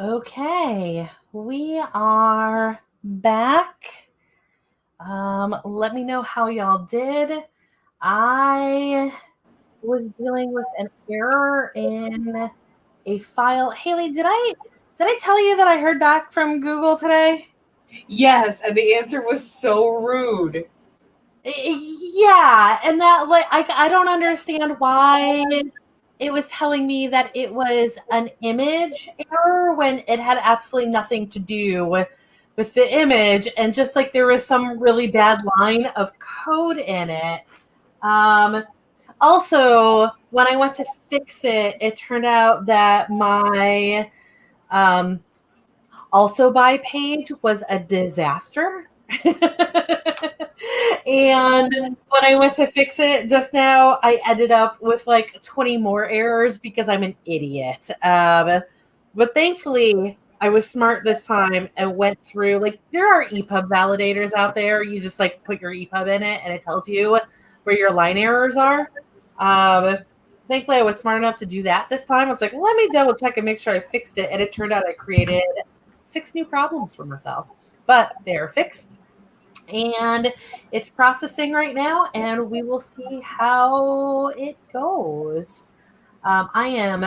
Okay, we are back. Let me know how y'all did. I was dealing with an error in a file. Haley, did I tell you that I heard back from Google today? Yes, and the answer was so rude. Yeah, and that like I don't understand why it was telling me that it was an image error when it had absolutely nothing to do with the image, and just like there was some really bad line of code in it. Also, when I went to fix it, it turned out that my also by page was a disaster. And when I went to fix it just now, I ended up with like 20 more errors because I'm an idiot. But thankfully, I was smart this time and went through, like, there are EPUB validators out there. You just like put your EPUB in it and it tells you where your line errors are. Thankfully, I was smart enough to do that this time. I was like, let me double check and make sure I fixed it. And it turned out I created 6 new problems for myself, but they're fixed and it's processing right now, and we will see how it goes. I am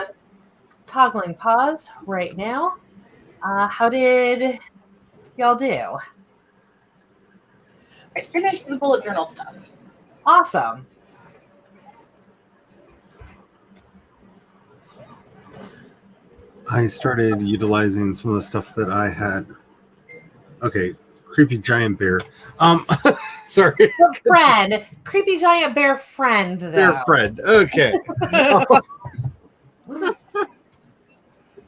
toggling pause right now. How did y'all do? I finished the bullet journal stuff. Awesome. I started utilizing some of the stuff that I had. Okay, creepy giant bear. Sorry. Friend, creepy giant bear friend. Though. Bear friend. Okay.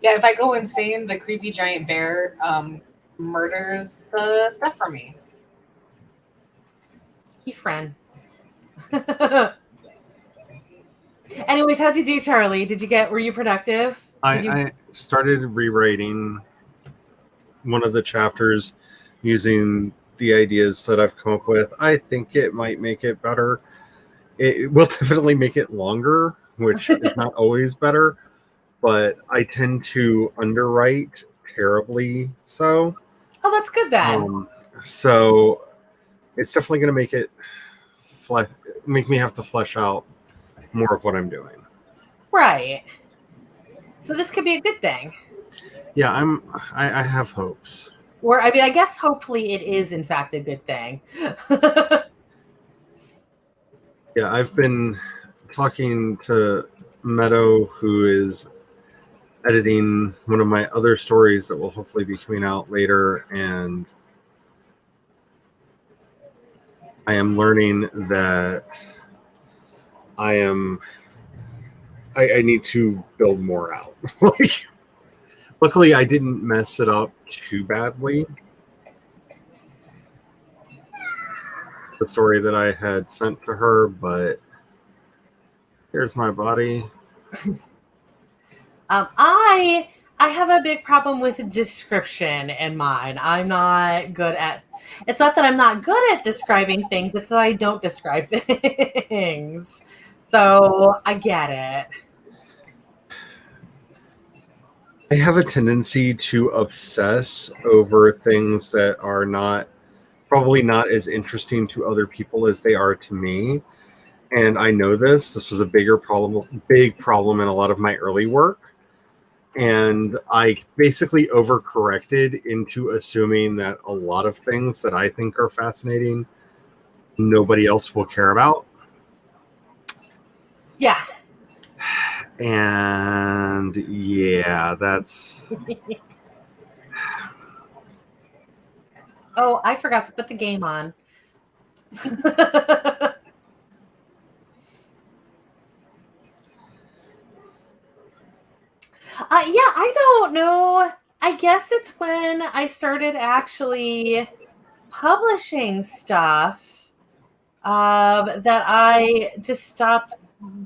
Yeah, if I go insane, the creepy giant bear murders the stuff for me. He friend. Anyways, how'd you do, Charlie? Were you productive? I started rewriting one of the chapters using the ideas that I've come up with. I think it might make it better. It will definitely make it longer, which is not always better, but I tend to underwrite terribly. So, oh, that's good then. So it's definitely going to make it make me have to flesh out more of what I'm doing. Right. So this could be a good thing. Yeah, I have hopes. Or I mean, I guess hopefully it is in fact a good thing. Yeah, I've been talking to Meadow, who is editing one of my other stories that will hopefully be coming out later, and I am learning that I need to build more out. Like, luckily, I didn't mess it up too badly. The story that I had sent to her, but here's my body. I have a big problem with description in mine. I'm not good at. It's not that I'm not good at describing things. It's that I don't describe things. So I get it. I have a tendency to obsess over things that are probably not as interesting to other people as they are to me. And I know this was a big problem in a lot of my early work. And I basically overcorrected into assuming that a lot of things that I think are fascinating, nobody else will care about. Yeah. And yeah, that's... Oh, I forgot to put the game on. Yeah, I don't know. I guess it's when I started actually publishing stuff that I just stopped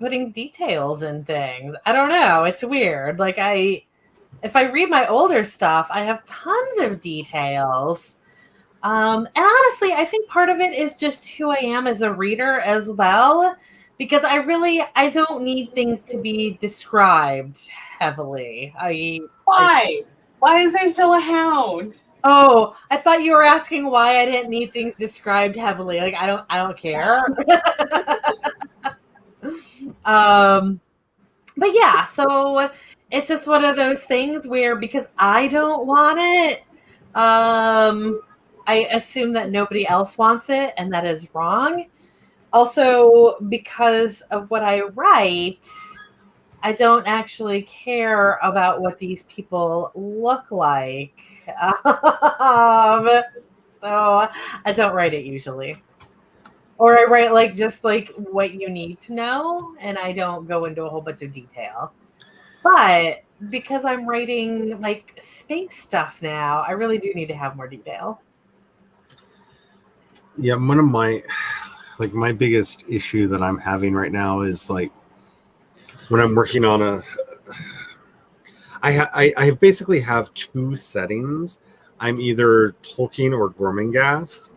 putting details in things. I don't know. It's weird. Like if I read my older stuff, I have tons of details. And honestly, I think part of it is just who I am as a reader as well. Because I don't need things to be described heavily. Why? Why is there still a hound? Oh, I thought you were asking why I didn't need things described heavily. Like I don't care. But yeah, so it's just one of those things where because I don't want it, I assume that nobody else wants it, and that is wrong. Also, because of what I write, I don't actually care about what these people look like. So I don't write it usually. Or I write like just like what you need to know, and I don't go into a whole bunch of detail. But because I'm writing like space stuff now, I really do need to have more detail. Yeah, one of my biggest issue that I'm having right now is like when I'm working on I basically have two settings. I'm either Tolkien or Gormenghast,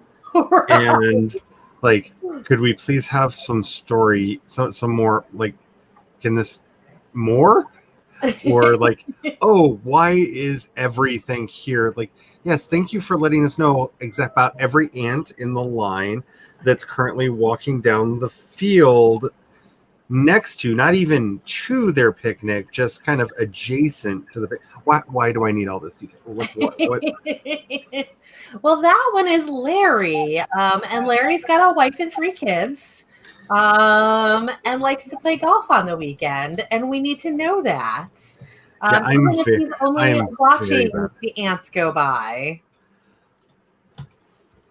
and like, could we please have some story, some more like, can this more? Or like, oh, why is everything here? Like, yes, thank you for letting us know about every ant in the line that's currently walking down the field next to, not even to their picnic, just kind of adjacent to the. Why do I need all this detail? What? Well, that one is Larry, and Larry's got a wife and 3 kids, and likes to play golf on the weekend, and we need to know that. Yeah, Even if he's only I'm watching very the ants go by.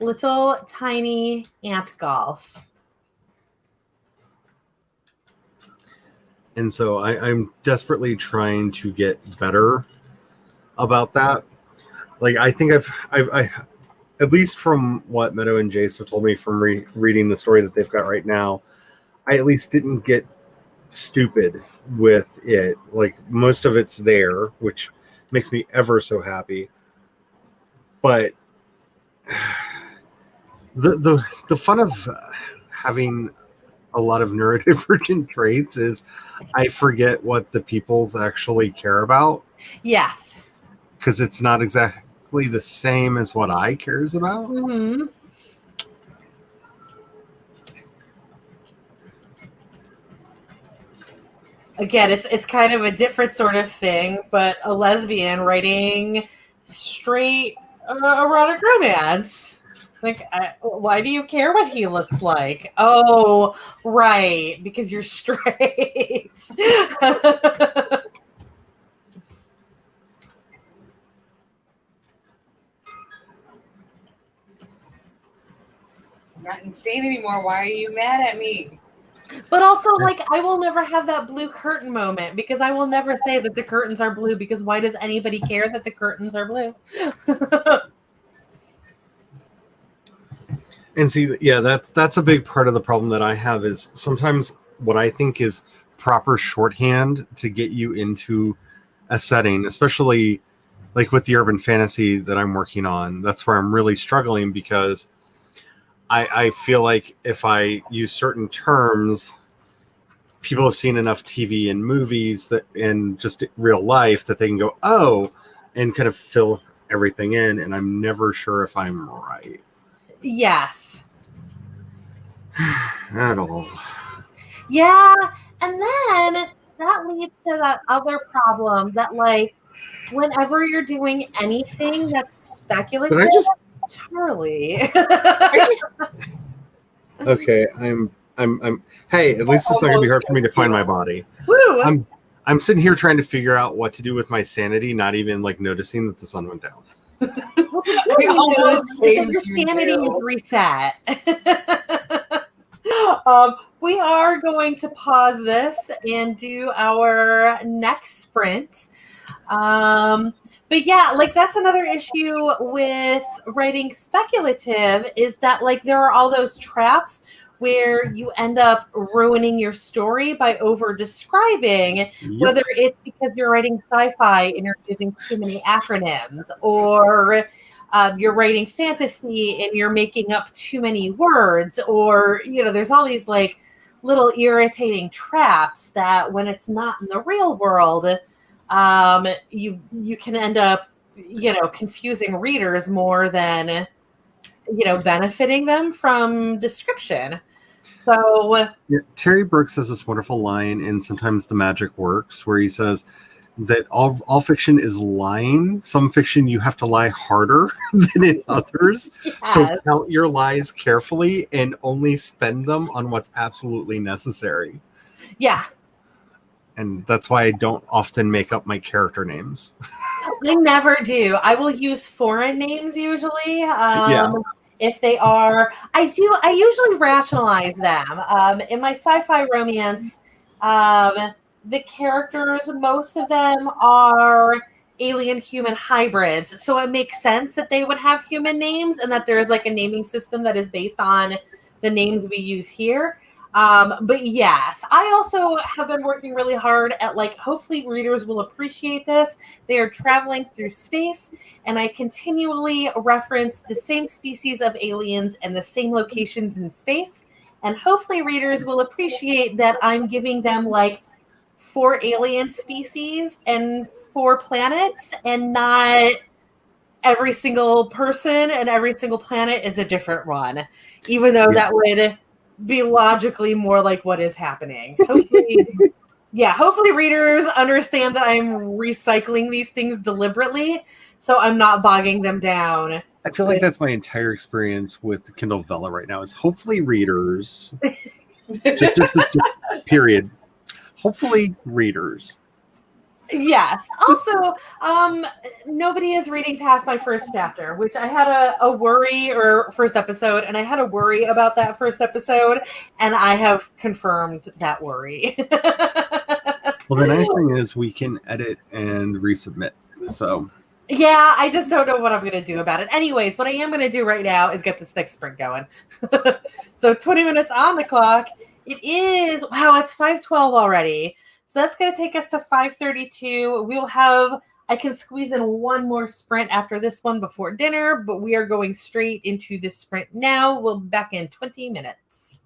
Little tiny ant golf. And so I'm desperately trying to get better about that. Like, I think I at least from what Meadow and Jace have told me from reading the story that they've got right now, I at least didn't get stupid with it. Like, most of it's there, which makes me ever so happy. But the fun of having a lot of neurodivergent traits is I forget what the peoples actually care about. Yes. Because it's not exactly the same as what I cares about. Mm-hmm. Again, it's kind of a different sort of thing, but a lesbian writing straight erotic romance. Like, why do you care what he looks like? Oh, right, because you're straight. I'm not insane anymore. Why are you mad at me? But also, like, I will never have that blue curtain moment because I will never say that the curtains are blue because why does anybody care that the curtains are blue? And see, yeah, that's a big part of the problem that I have is sometimes what I think is proper shorthand to get you into a setting, especially like with the urban fantasy that I'm working on. That's where I'm really struggling because I feel like if I use certain terms, people have seen enough TV and movies that and just real life that they can go, oh, and kind of fill everything in. And I'm never sure if I'm right. Yes. At all. Yeah. And then that leads to that other problem that, like, whenever you're doing anything that's speculative, Charlie. Okay, I'm. Hey, at least it's not gonna be hard for me to find my body. Woo! I'm sitting here trying to figure out what to do with my sanity, not even like noticing that the sun went down. I almost saved your you sanity too. is reset. We are going to pause this and do our next sprint. But yeah, like that's another issue with writing speculative is that like there are all those traps where you end up ruining your story by over describing, whether it's because you're writing sci-fi and you're using too many acronyms, or you're writing fantasy and you're making up too many words, or there's all these like little irritating traps that when it's not in the real world, you can end up confusing readers more than, benefiting them from description. So Yeah, Terry Brooks has this wonderful line in Sometimes the Magic Works where he says that all fiction is lying. Some fiction you have to lie harder than in others. So yes. count your lies carefully and only spend them on what's absolutely necessary. Yeah. And that's why I don't often make up my character names. I never do. I will use foreign names usually. Yeah. If they are, I usually rationalize them. In my sci-fi romance, the characters, most of them are alien human hybrids. So it makes sense that they would have human names and that there is like a naming system that is based on the names we use here. But yes, I also have been working really hard at hopefully readers will appreciate this. They are traveling through space, and I continually reference the same species of aliens and the same locations in space. And hopefully readers will appreciate that I'm giving them 4 alien species and 4 planets, and not every single person and every single planet is a different one, even though that would be logically more like what is happening. Hopefully readers understand that I'm recycling these things deliberately, so I'm not bogging them down. I feel like that's my entire experience with Kindle Vella right now is hopefully readers, just period. Hopefully readers. Yes. Also, nobody is reading past my first chapter, which I had a worry, or first episode, and I had a worry about that first episode, and I have confirmed that worry. Well, the nice thing is we can edit and resubmit. So yeah, I just don't know what I'm going to do about it. Anyways, what I am going to do right now is get this next sprint going. So 20 minutes on the clock. It is, wow, it's 5:12 already. So that's going to take us to 5:32. I can squeeze in one more sprint after this one before dinner, but we are going straight into this sprint now. We'll be back in 20 minutes.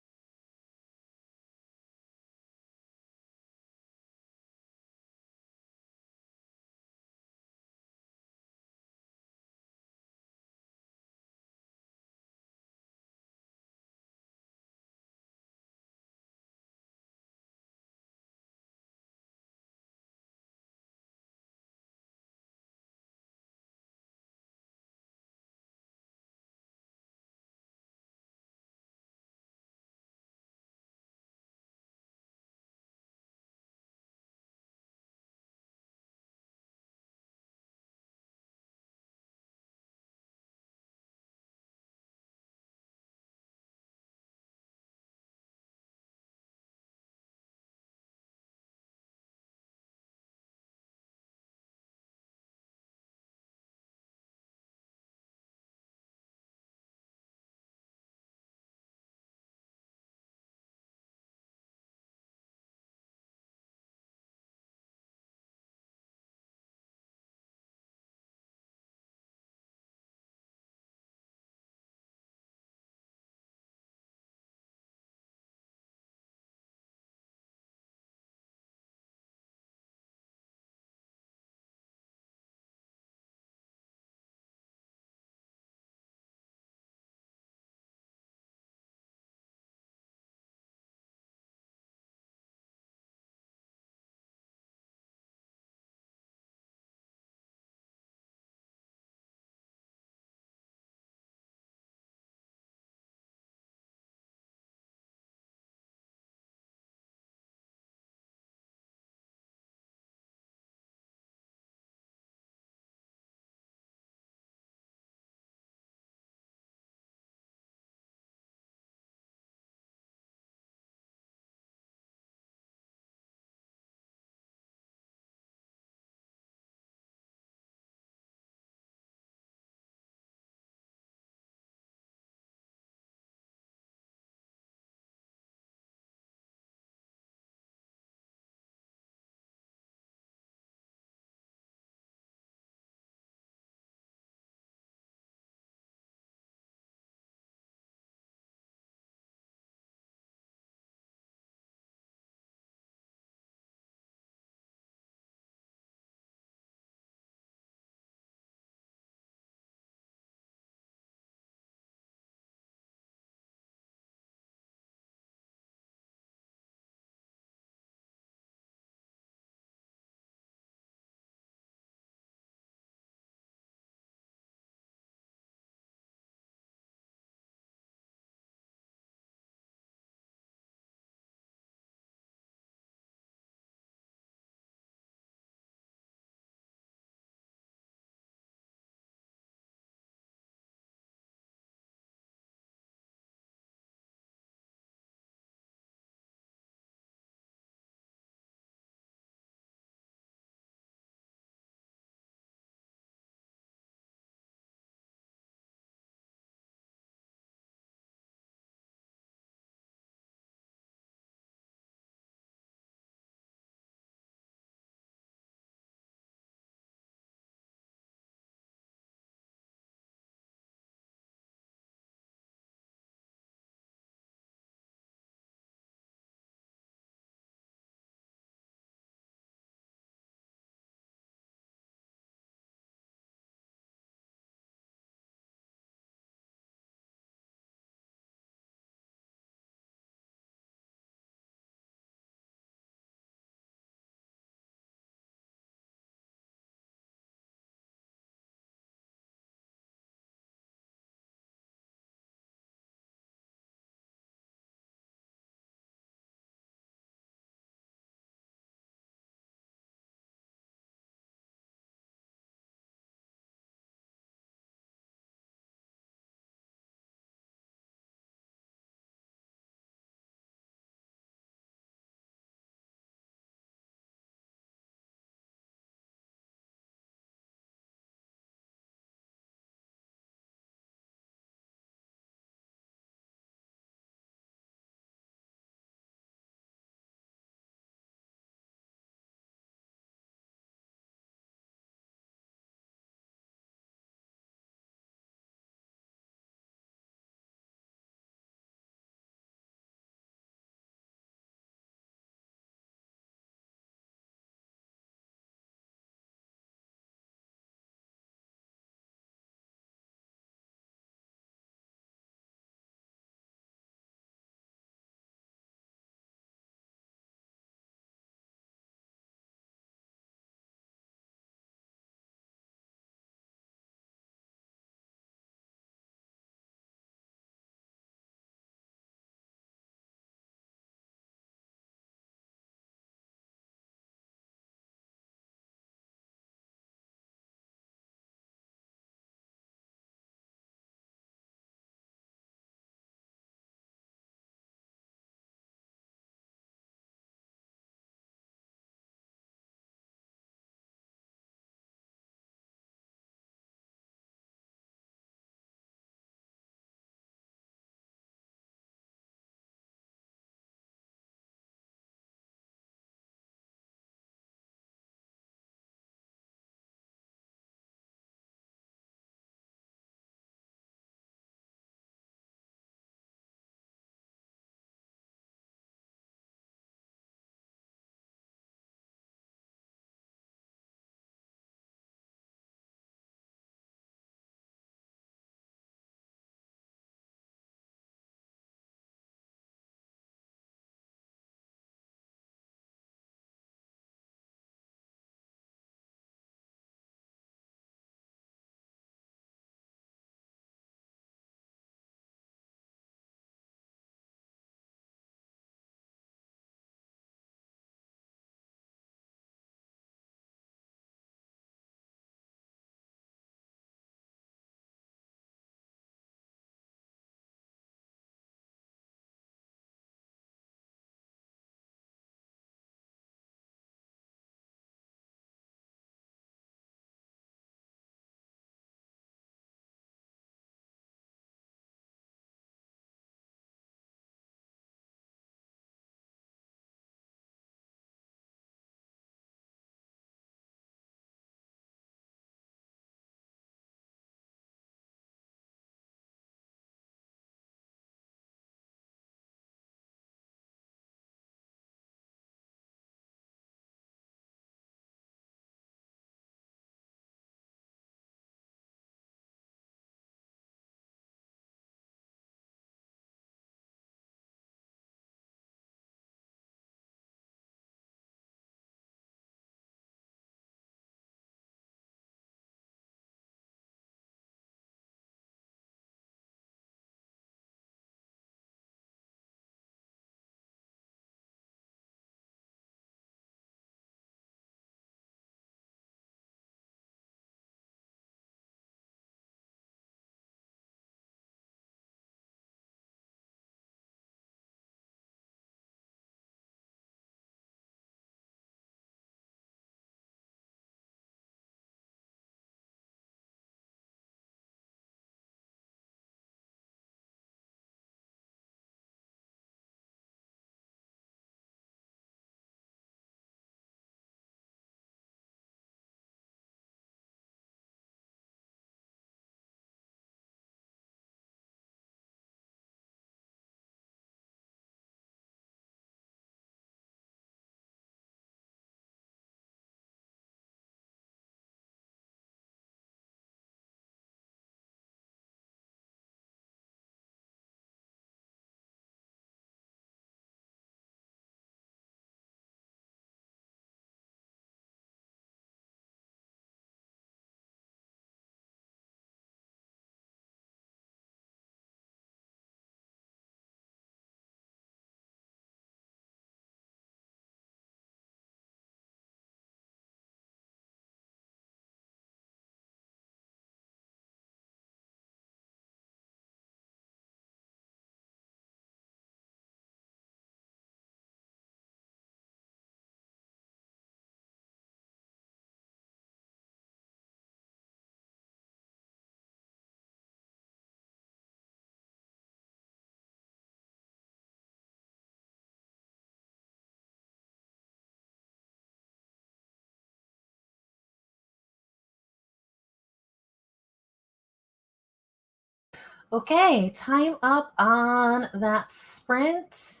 Okay, time up on that sprint.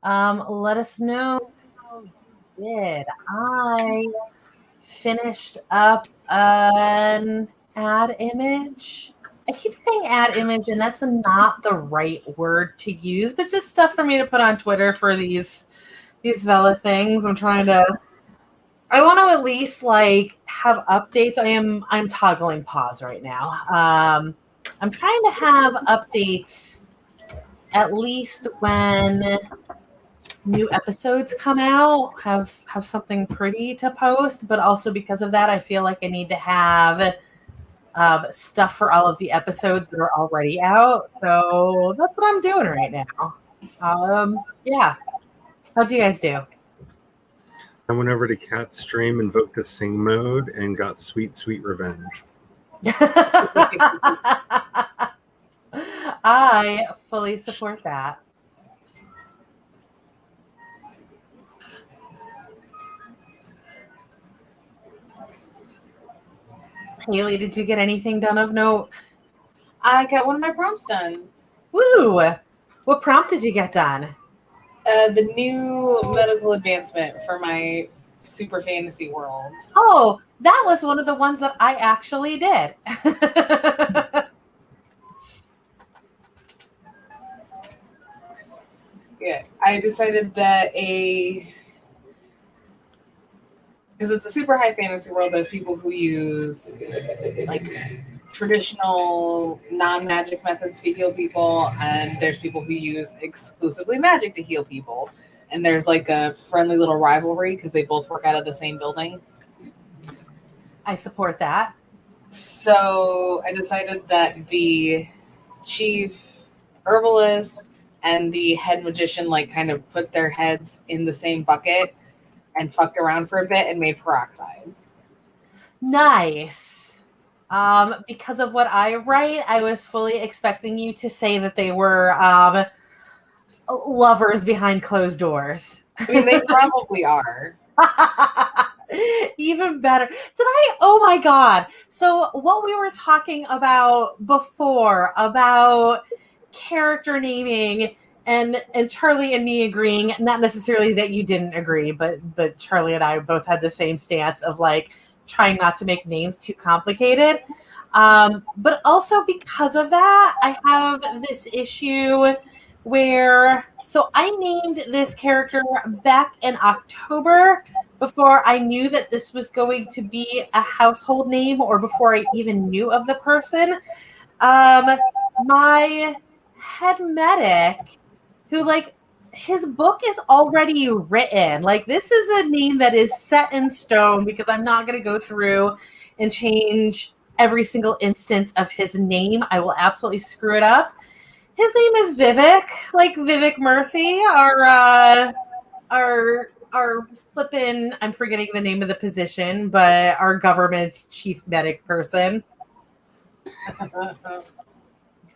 Let us know how you did. I finished up an ad image. I keep saying ad image, and that's not the right word to use, but just stuff for me to put on Twitter for these Vela things. I want to at least like have updates. I'm toggling pause right now. I'm trying to have updates at least when new episodes come out, have something pretty to post, but also because of that I feel like I need to have stuff for all of the episodes that are already out. So that's what I'm doing right now. Yeah. How'd you guys do? I went over to Cat's stream, invoked a sing mode, and got sweet, sweet revenge. I fully support that. Haley, did you get anything done of note? I got one of my prompts done. Woo! What prompt did you get done? The new medical advancement for my super fantasy world. Oh, that was one of the ones that I actually did. Yeah, I decided that because it's a super high fantasy world, there's people who use like traditional non-magic methods to heal people, and there's people who use exclusively magic to heal people. And there's like a friendly little rivalry because they both work out of the same building. I support that. So I decided that the chief herbalist and the head magician like kind of put their heads in the same bucket and fucked around for a bit and made peroxide. Nice. Because of what I write, I was fully expecting you to say that they were lovers behind closed doors. I mean, they probably are. Even better. Oh my God. So what we were talking about before about character naming and Charlie and me agreeing, not necessarily that you didn't agree, but Charlie and I both had the same stance of like trying not to make names too complicated. But also because of that, I have this issue where, so I named this character back in October before I knew that this was going to be a household name or before I even knew of the person. My head medic, who like his book is already written. Like this is a name that is set in stone because I'm not going to go through and change every single instance of his name. I will absolutely screw it up. His name is Vivek, like Vivek Murthy, our flippin', I'm forgetting the name of the position, but our government's chief medic person.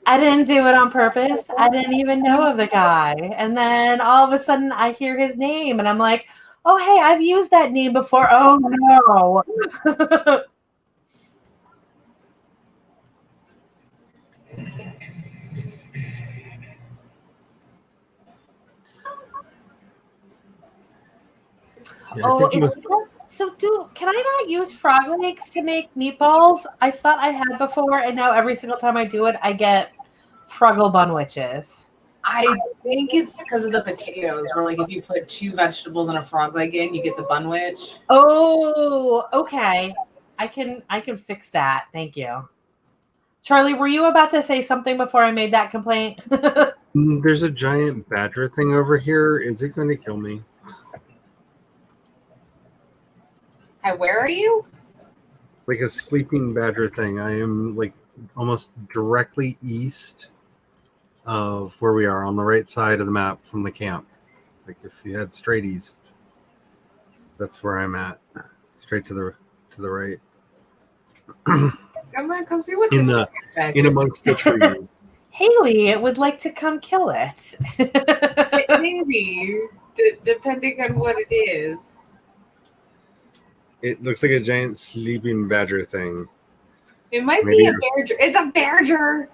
I didn't do it on purpose. I didn't even know of the guy. And then all of a sudden I hear his name and I'm like, oh, hey, I've used that name before. Oh, no. Yeah, can I not use frog legs to make meatballs? I thought I had before, and now every single time I do it, I get fruggle bunwitches. I think it's because of the potatoes, where like if you put 2 vegetables and a frog leg in, you get the bunwich. Oh, okay. I can fix that. Thank you. Charlie, were you about to say something before I made that complaint? There's a giant badger thing over here. Is it going to kill me? Hi, where are you? Like a sleeping badger thing. I am like almost directly east of where we are on the right side of the map from the camp. Like if you head straight east, that's where I'm at. Straight to the right. I'm gonna come see what in amongst the trees. Haley would like to come kill it. Maybe, depending on what it is. It looks like a giant sleeping badger thing. It might be a badger. It's a badger.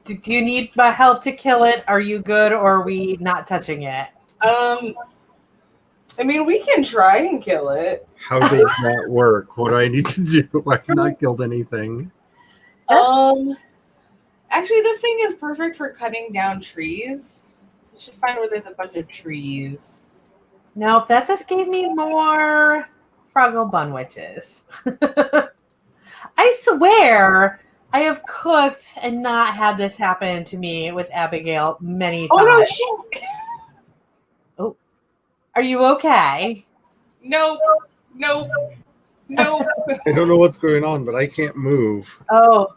Do you need my help to kill it? Are you good, or are we not touching it? I mean, we can try and kill it. How does that work? What do I need to do? I've not killed anything. Actually, this thing is perfect for cutting down trees. So you should find where there's a bunch of trees. Nope, that just gave me more Froggle Bun Witches. I swear I have cooked and not had this happen to me with Abigail many times. Oh no, shit! Oh, are you okay? Nope. I don't know what's going on, but I can't move. Oh,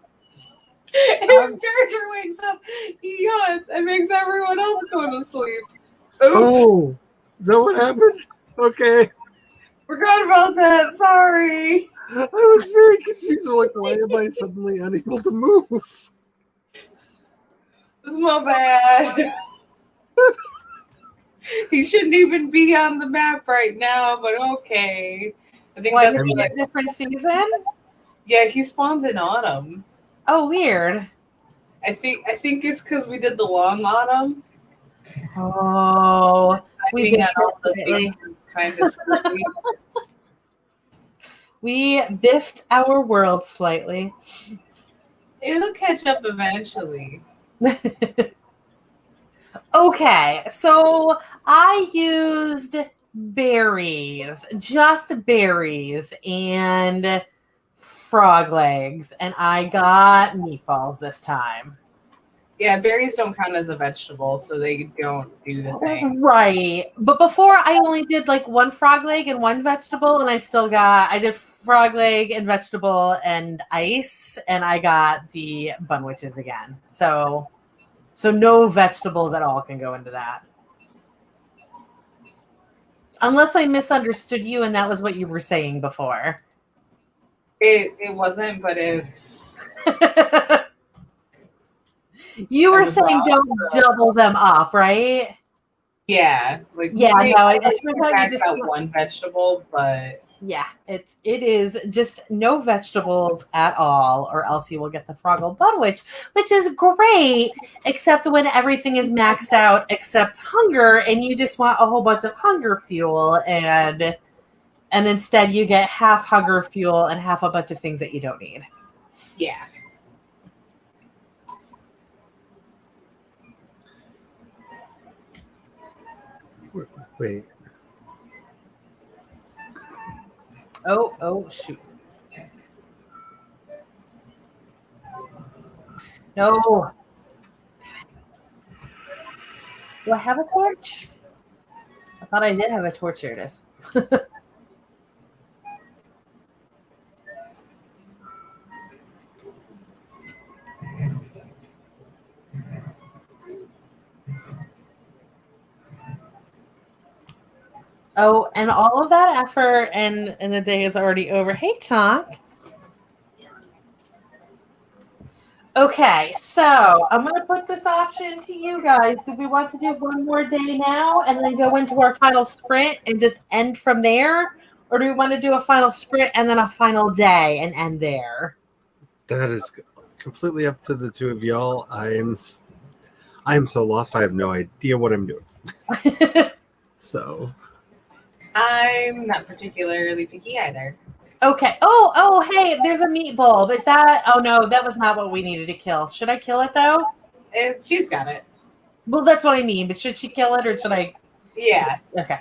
If Charger wakes up, he yawns and makes everyone else go to sleep. Oops. Oh, is that what happened? Okay. Forgot about that. Sorry. I was very confused. Like, why am I suddenly unable to move? This is my bad. He shouldn't even be on the map right now, but okay. I think what, that's is it a different season? yeah, he spawns in autumn. Oh, weird. I think it's because we did the long autumn. Oh, we Being did on all the definitely. things kind of squishy. We biffed our world slightly. It'll catch up eventually. Okay, so I used berries, just berries, and frog legs, and I got meatballs this time. Yeah, berries don't count as a vegetable, so they don't do the thing. Right. But before I only did like one frog leg and one vegetable, and I did frog leg and vegetable and ice, and I got the bun witches again. So no vegetables at all can go into that. Unless I misunderstood you and that was what you were saying before. It wasn't, but it's You were I was saying wrong, don't so- double them up, right? yeah. Like Yeah, maybe no, it it turns out you backs just out one vegetable, but Yeah, it is just no vegetables at all, or else you will get the Froggle Bun Witch, which is great, except when everything is maxed out except hunger, and you just want a whole bunch of hunger fuel, and instead you get half hunger fuel and half a bunch of things that you don't need. yeah. Wait. Oh, shoot. No. Do I have a torch? I thought I did have a torch. Here it is. Oh, and all of that effort and the day is already over. Hey, Tonk. Okay, so I'm going to put this option to you guys. Do we want to do one more day now and then go into our final sprint and just end from there? Or do we want to do a final sprint and then a final day and end there? That is completely up to the two of y'all. I am so lost. I have no idea what I'm doing. So I'm not particularly picky either. Okay. Oh, hey, there's a meat bulb. Is that? Oh, no, that was not what we needed to kill. Should I kill it, though? She's got it. Well, that's what I mean. But should she kill it or should I? Yeah. Okay.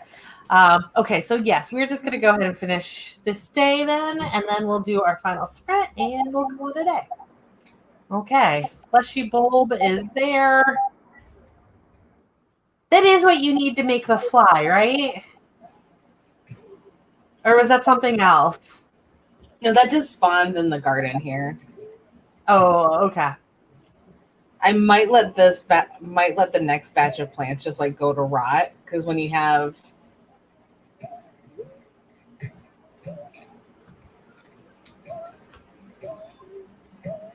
Okay, so yes, we're just going to go ahead and finish this day then, and then we'll do our final sprint, and we'll call it a day. Okay, fleshy bulb is there. That is what you need to make the fly, right? Or was that something else? No, that just spawns in the garden here. Oh, okay. I might let the next batch of plants just like go to rot, because when you have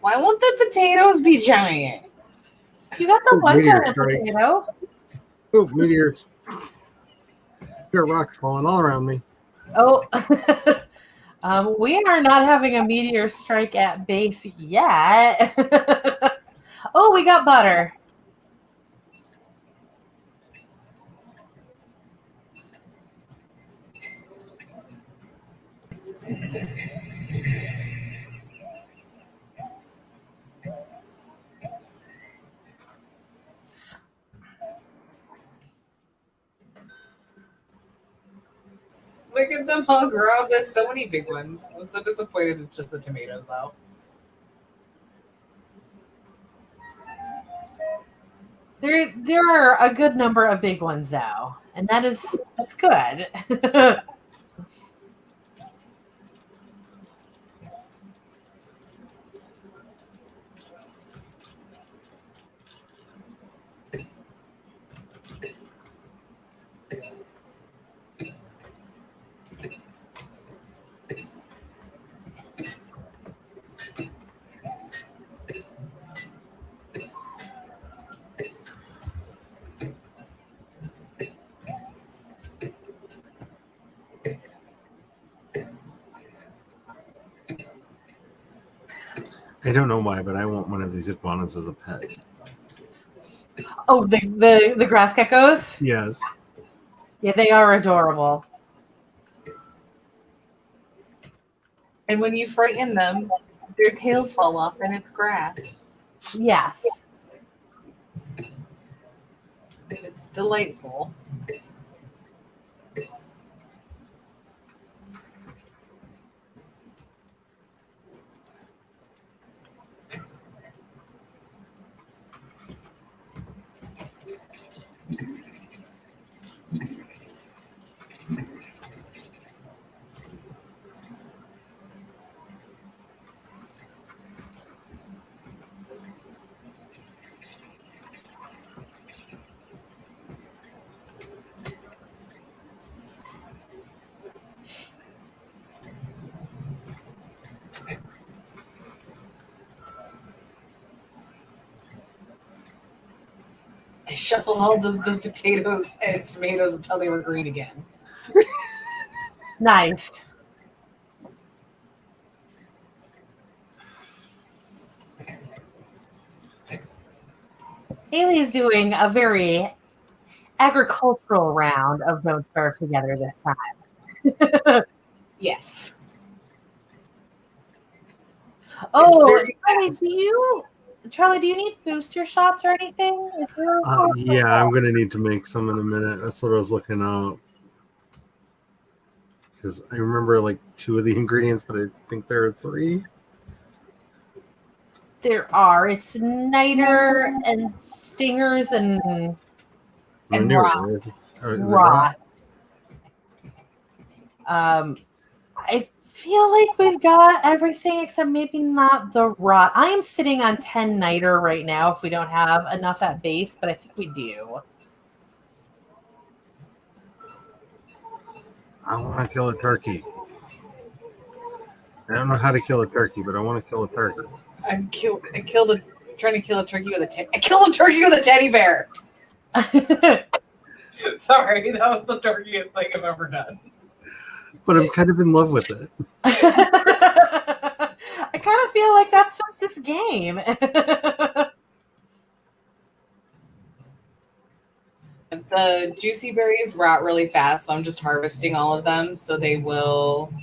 why won't the potatoes be giant? You got the Oh, one meteor giant strike. potato. oh, meteors. There are rocks falling all around me. Oh, we are not having a meteor strike at base yet. Oh, we got butter. Look at them all grow up. There's so many big ones. I'm so disappointed it's just the tomatoes, though. There are a good number of big ones though, and that's good. I don't know why, but I want one of these iguanas as a pet. Oh, the grass geckos? Yes. Yeah, they are adorable. And when you frighten them, their tails fall off and it's grass. Yes. It's delightful. I shuffled all the potatoes and tomatoes until they were green again. Nice. Haley is doing a very agricultural round of Don't Starve Together this time. Yes. Oh, very Charlie, do you need booster shots or anything? Yeah, I'm going to need to make some in a minute. That's what I was looking up. Because I remember like 2 of the ingredients, but I think there are 3. There are. It's niter and stingers and raw. Is it raw. I feel like we've got everything except maybe not the rot. I am sitting on 10 niter right now if we don't have enough at base, but I think we do. I want to kill a turkey. I don't know how to kill a turkey, but I want to kill a turkey. I killed trying to kill a turkey with I killed a turkey with a teddy bear. Sorry, that was the turkiest thing I've ever done. But I'm kind of in love with it. I kind of feel like that's just this game. The juicy berries rot really fast, so I'm just harvesting all of them so they will.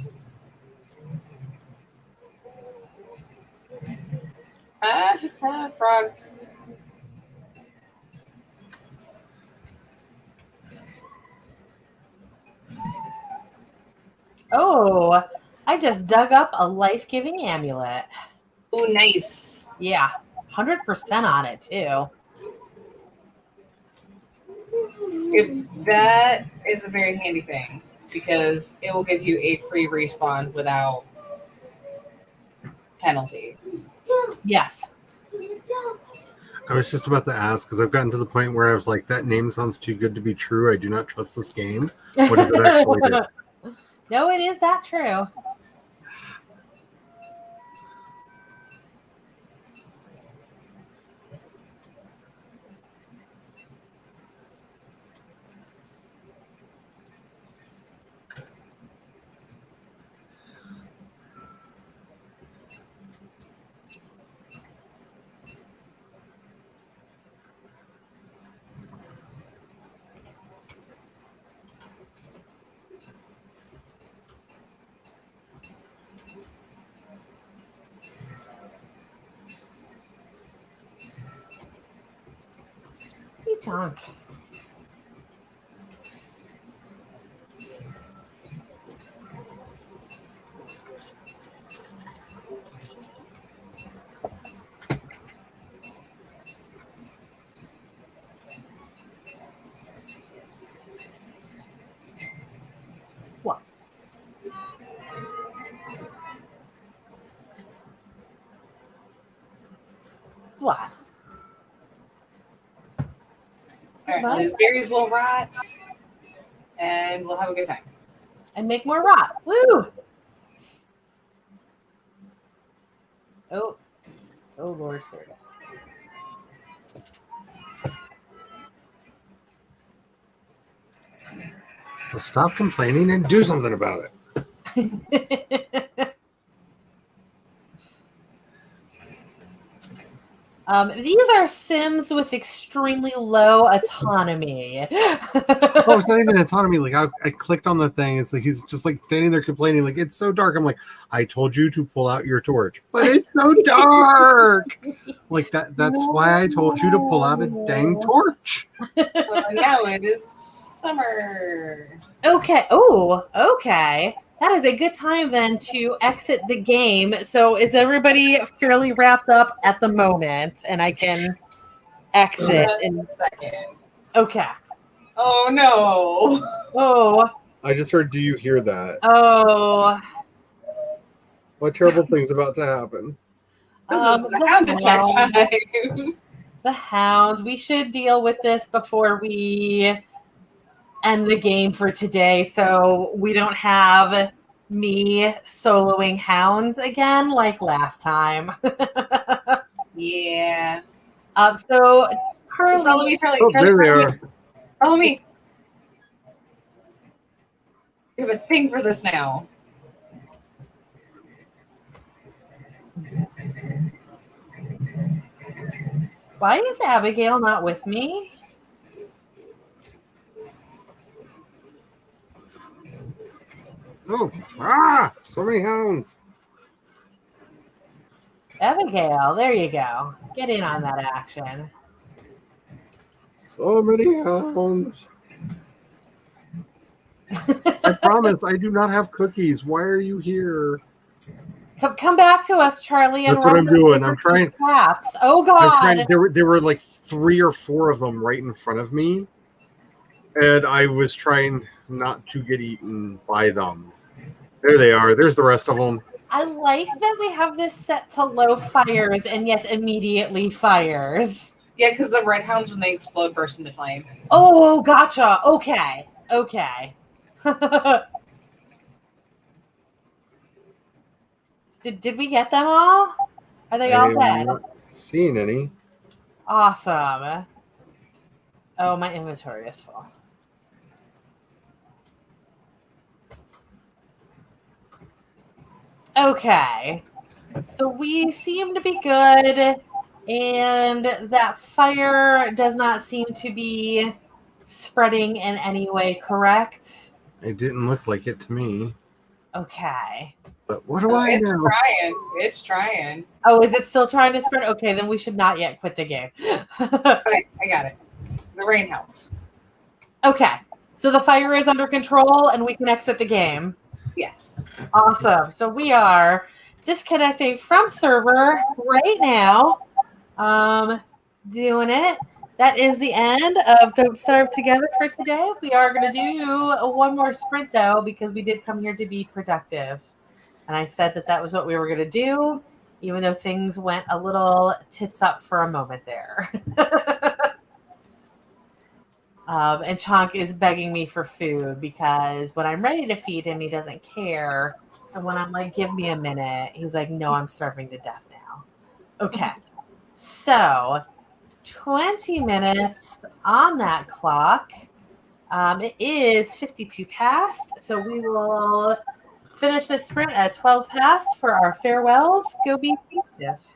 Frogs. Oh, I just dug up a life-giving amulet. Ooh, nice. Yeah, 100% on it too. That is a very handy thing because it will give you a free respawn without penalty. Yes. I was just about to ask because I've gotten to the point where I was like, that name sounds too good to be true. I do not trust this game. What does it actually do? No, it is that true. Chunk. What? What? All right, well, these berries will rot, and we'll have a good time. And make more rot. Woo! Oh. Oh, Lord Curtis. Well, stop complaining and do something about it. These are Sims with extremely low autonomy. Oh, it's not even autonomy. Like I clicked on the thing. It's like he's just like standing there complaining, like it's so dark. I'm like, I told you to pull out your torch, but it's so dark. Like that's why I told you to pull out a dang torch. Well, now it is summer. Okay. Oh, okay. That is a good time then to exit the game. So is everybody fairly wrapped up at the moment? And I can exit. Just a second. Okay. Oh no. Oh. I just heard. Do you hear that? Oh. What terrible thing's about to happen? This is the hound attack time. The hounds. We should deal with this before we end the game for today, so we don't have me soloing hounds again like last time. Yeah. So Follow Carly, me, Charlie. Oh, Charlie, there they follow me. are. Follow me. We have a thing for this now. why is Abigail not with me? Oh, so many hounds. Abigail, there you go. Get in on that action. So many hounds. I promise I do not have cookies. Why are you here? Come back to us, Charlie. And That's what I'm run doing. over I'm trying. Scraps. Oh I'm God! trying. There were like 3 or 4 of them right in front of me, and I was trying not to get eaten by them. There they are. There's the rest of them. I like that we have this set to low fires and yet immediately fires. Yeah, because the red hounds, when they explode, burst into flame. Oh, gotcha. Okay. Did we get them all? Are they all I'm dead? not seeing any. Awesome. Oh, my inventory is full. Okay. So we seem to be good, and that fire does not seem to be spreading in any way, correct? It didn't look like it to me. Okay. But what do I know? It's trying. Oh, is it still trying to spread? Okay, then we should not yet quit the game. Okay, I got it. The rain helps. Okay. So the fire is under control and we can exit the game. Yes. Awesome. So we are disconnecting from server right now. Doing it. That is the end of Don't Starve Together for today. We are going to do one more sprint, though, because we did come here to be productive. And I said that was what we were going to do, even though things went a little tits up for a moment there. And Chonk is begging me for food because when I'm ready to feed him, he doesn't care. And when I'm like, give me a minute, he's like, no, I'm starving to death now. Okay. So 20 minutes on that clock. It is 52 past. So we will finish this sprint at 12 past for our farewells. Go be productive.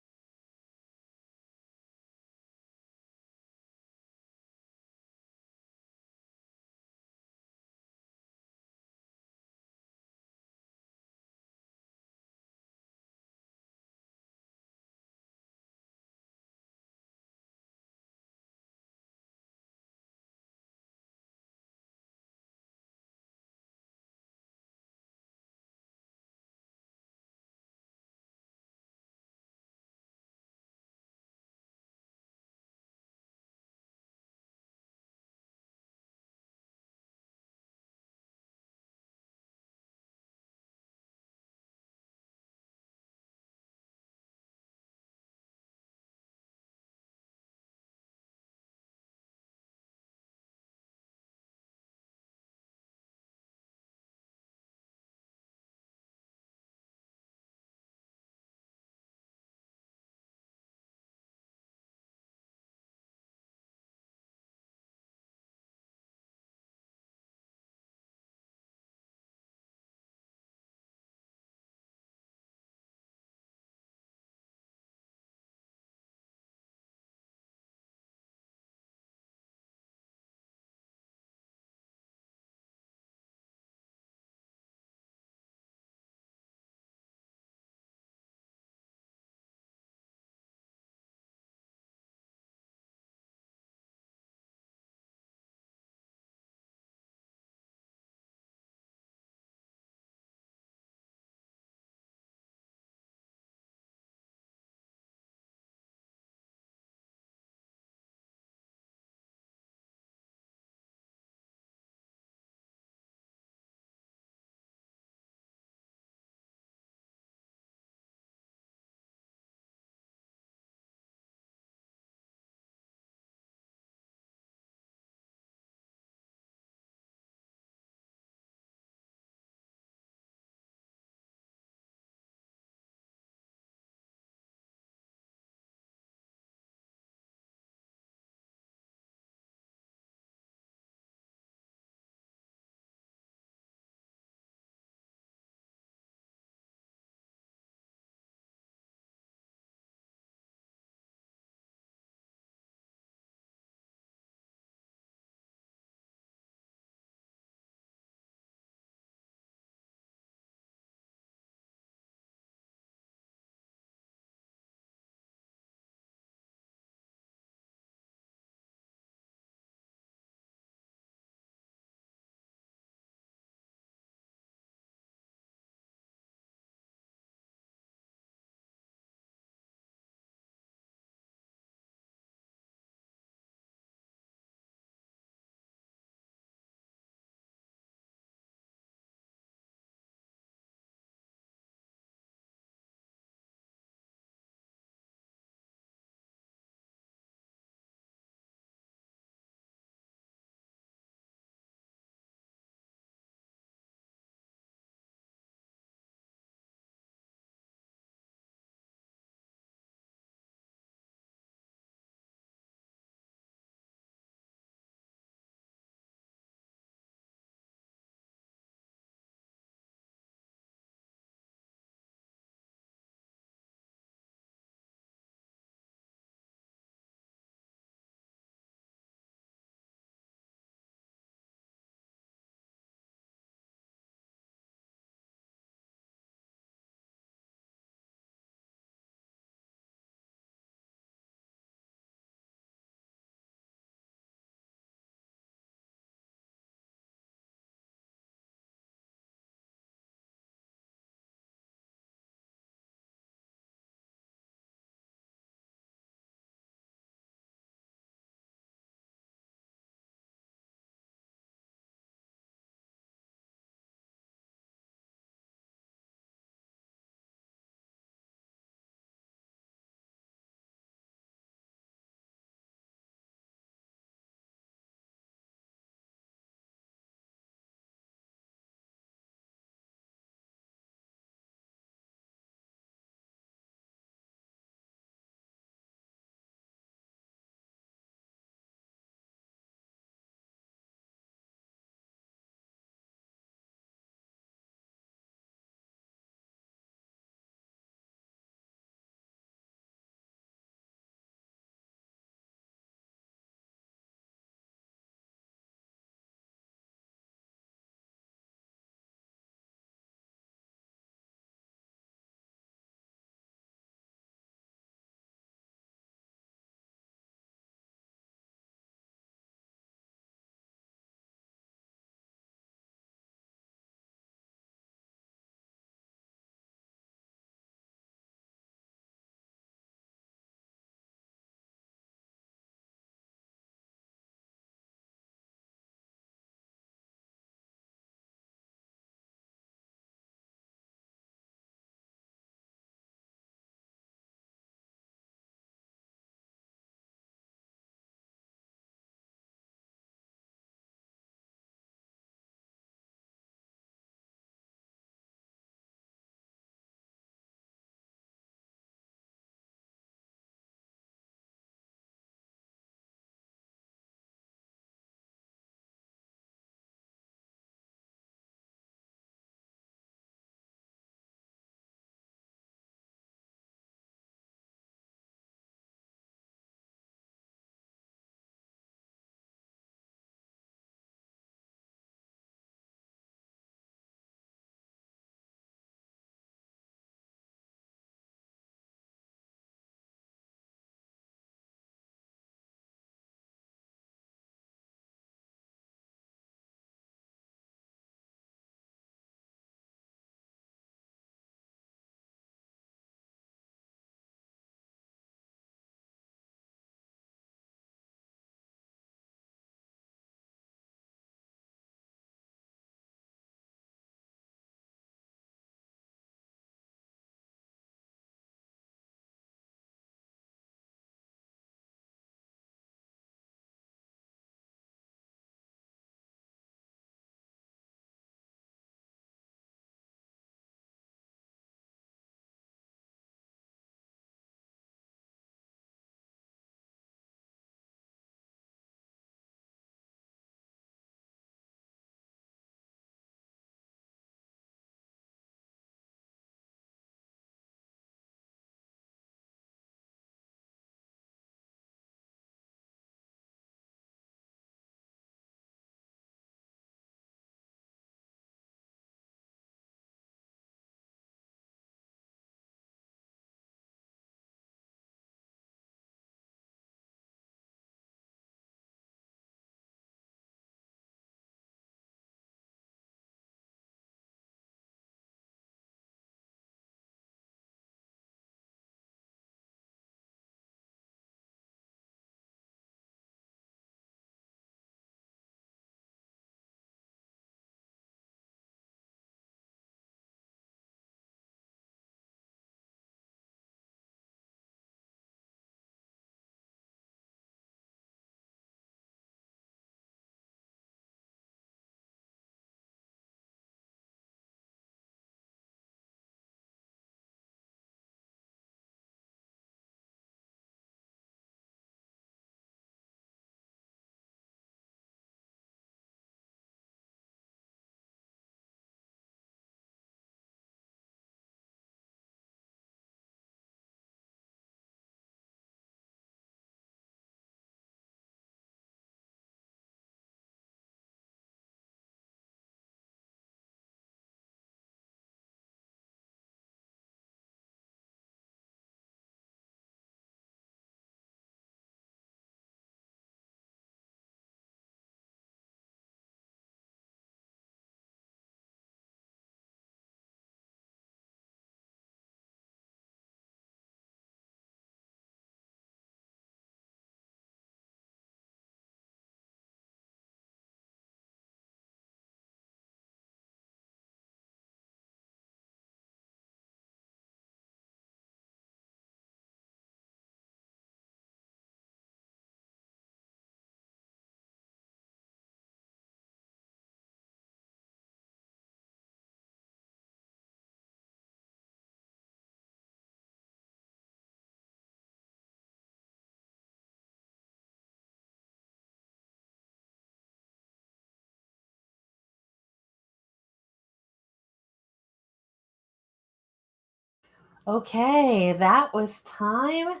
Okay, that was time.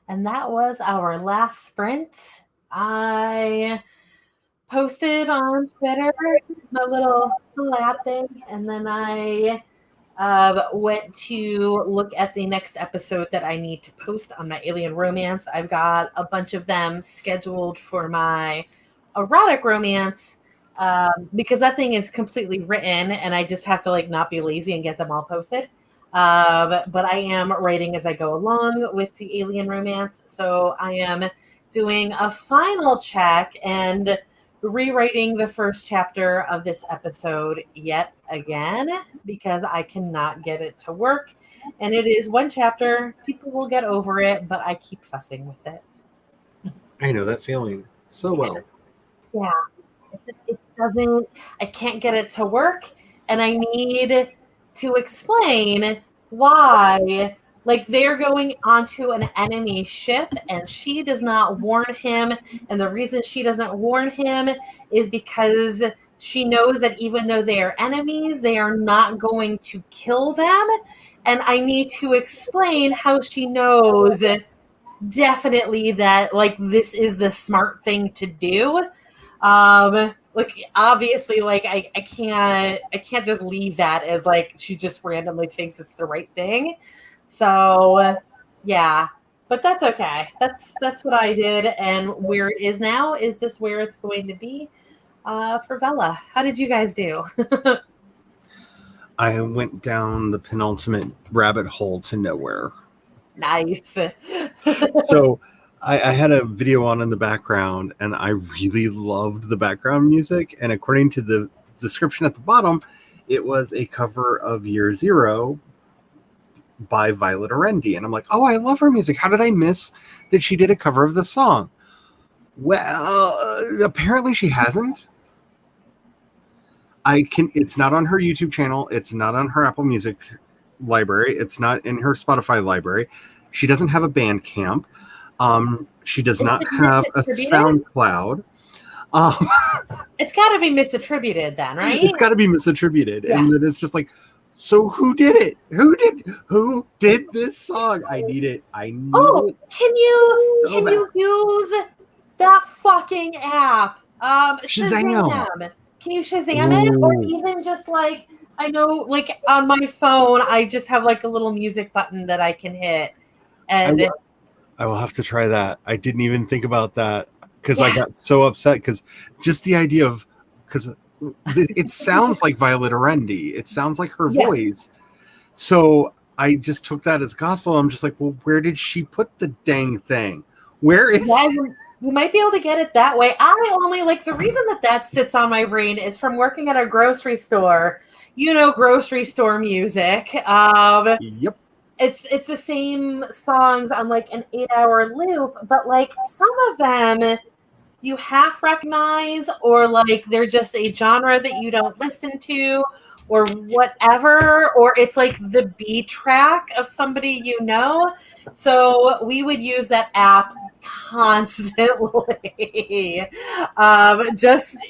And that was our last sprint. I posted on Twitter my little lab thing, and then I went to look at the next episode that I need to post on my alien romance. I've got a bunch of them scheduled for my erotic romance because that thing is completely written, and I just have to like not be lazy and get them all posted. But I am writing as I go along with the alien romance, so I am doing a final check and rewriting the first chapter of this episode yet again because I cannot get it to work. And it is one chapter. People will get over it, but I keep fussing with it. I know that feeling so well. Yeah. It doesn't, I can't get it to work. And I need to explain why. Like they're going onto an enemy ship and she does not warn him. And the reason she doesn't warn him is because she knows that even though they are enemies, they are not going to kill them. And I need to explain how she knows definitely that like this is the smart thing to do. Like obviously like I can't just leave that as like she just randomly thinks it's the right thing. So yeah, but that's okay. That's what I did, and where it is now is just where it's going to be for Vela. How did you guys do? I went down the penultimate rabbit hole to nowhere. Nice. So I had a video on in the background, and I really loved the background music. And according to the description at the bottom, it was a cover of Year Zero by Violet Arendi. And I'm like, oh, I love her music. How did I miss that she did a cover of the song? Well, apparently she hasn't. It's not on her YouTube channel. It's not on her Apple Music library. It's not in her Spotify library. She doesn't have a Bandcamp. She does not have a SoundCloud. It's got to be misattributed then, right? It's got to be misattributed. Yeah. And then it's just like, so who did it? Who did this song? I need it. I need it. Can you So bad. you use that fucking app? Shazam. Can you Shazam it? Or even just like, I know like on my phone, I just have like a little music button that I can hit. And I will have to try that. I didn't even think about that because I got so upset because just the idea of, because it sounds like Violet Arendi. It sounds like her voice. So I just took that as gospel. I'm just like, well, where did she put the dang thing? Where is it? You might be able to get it that way. I only like the reason that sits on my brain is from working at a grocery store. You know, grocery store music. Yep. It's the same songs on like an 8-hour loop, but like some of them you half recognize, or like they're just a genre that you don't listen to, or whatever, or it's like the B track of somebody you know. So we would use that app constantly, just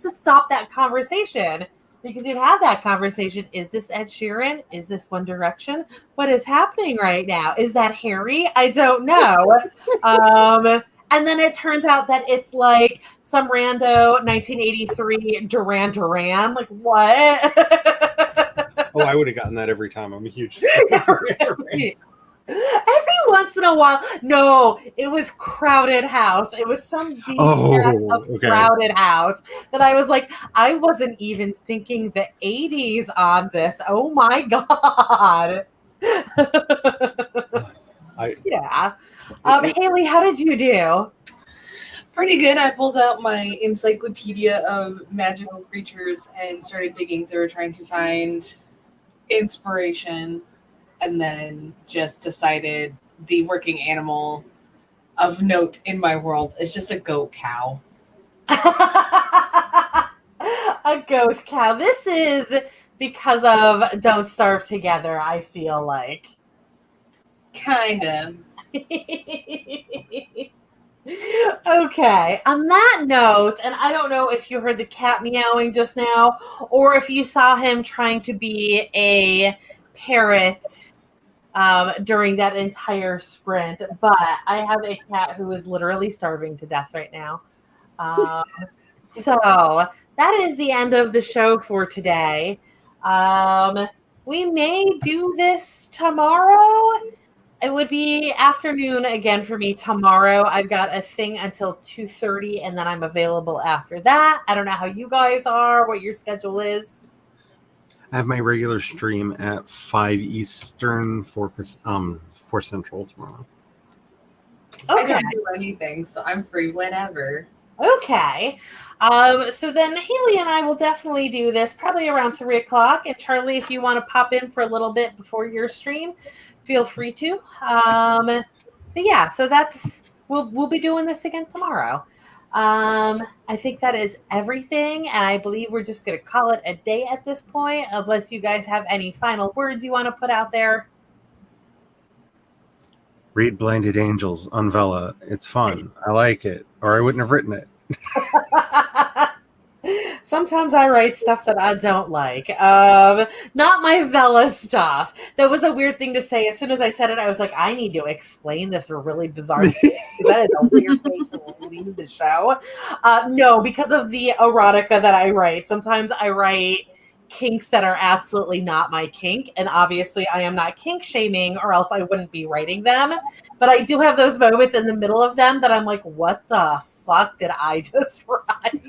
to stop that conversation. Because you'd have that conversation. Is this Ed Sheeran? Is this One Direction? What is happening right now? Is that Harry? I don't know. And then it turns out that it's like some rando 1983 Duran Duran. Like, what? Oh, I would have gotten that every time. I'm a huge Right. Every once in a while. No, it was Crowded House. It was some beat of Crowded House that I was like, I wasn't even thinking the 80s on this. Oh my God. Haley, how did you do? Pretty good. I pulled out my encyclopedia of magical creatures and started digging through, trying to find inspiration, and then just decided the working animal of note in my world is just a goat cow. A goat cow. This is because of Don't Starve Together, I feel like. Kinda. Okay, on that note, and I don't know if you heard the cat meowing just now, or if you saw him trying to be a parrot during that entire sprint. But I have a cat who is literally starving to death right now. So that is the end of the show for today. We may do this tomorrow. It would be afternoon again for me tomorrow. I've got a thing until 2:30, and then I'm available after that. I don't know how you guys are, what your schedule is. I have my regular stream at 5 Eastern, 4 Central tomorrow. I Okay. don't do anything, so I'm free whenever. Okay. So then Haley and I will definitely do this probably around 3 o'clock. And Charlie, if you want to pop in for a little bit before your stream, feel free to. But yeah, so we'll be doing this again tomorrow. I think that is everything, and I believe we're just going to call it a day at this point, unless you guys have any final words you want to put out there. Read Blinded Angels on Vela. It's fun. I like it, or I wouldn't have written it. Sometimes I write stuff that I don't like. Not my Vela stuff. That was a weird thing to say. As soon as I said it, I was like, I need to explain this really bizarre thing. That is a weird way to leave the show. No, because of the erotica that I write. Sometimes I write kinks that are absolutely not my kink, and obviously I am not kink shaming, or else I wouldn't be writing them. But I do have those moments in the middle of them that I'm like, what the fuck did I just write?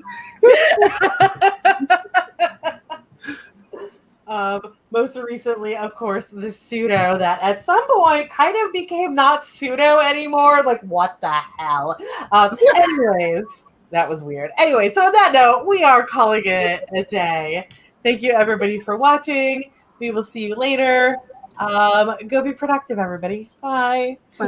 Most recently, of course, the pseudo that at some point kind of became not pseudo anymore. Like, what the hell? Anyways, that was weird. Anyway, so on that note, we are calling it a day. Thank you, everybody, for watching. We will see you later. Go be productive, everybody. Bye. Bye.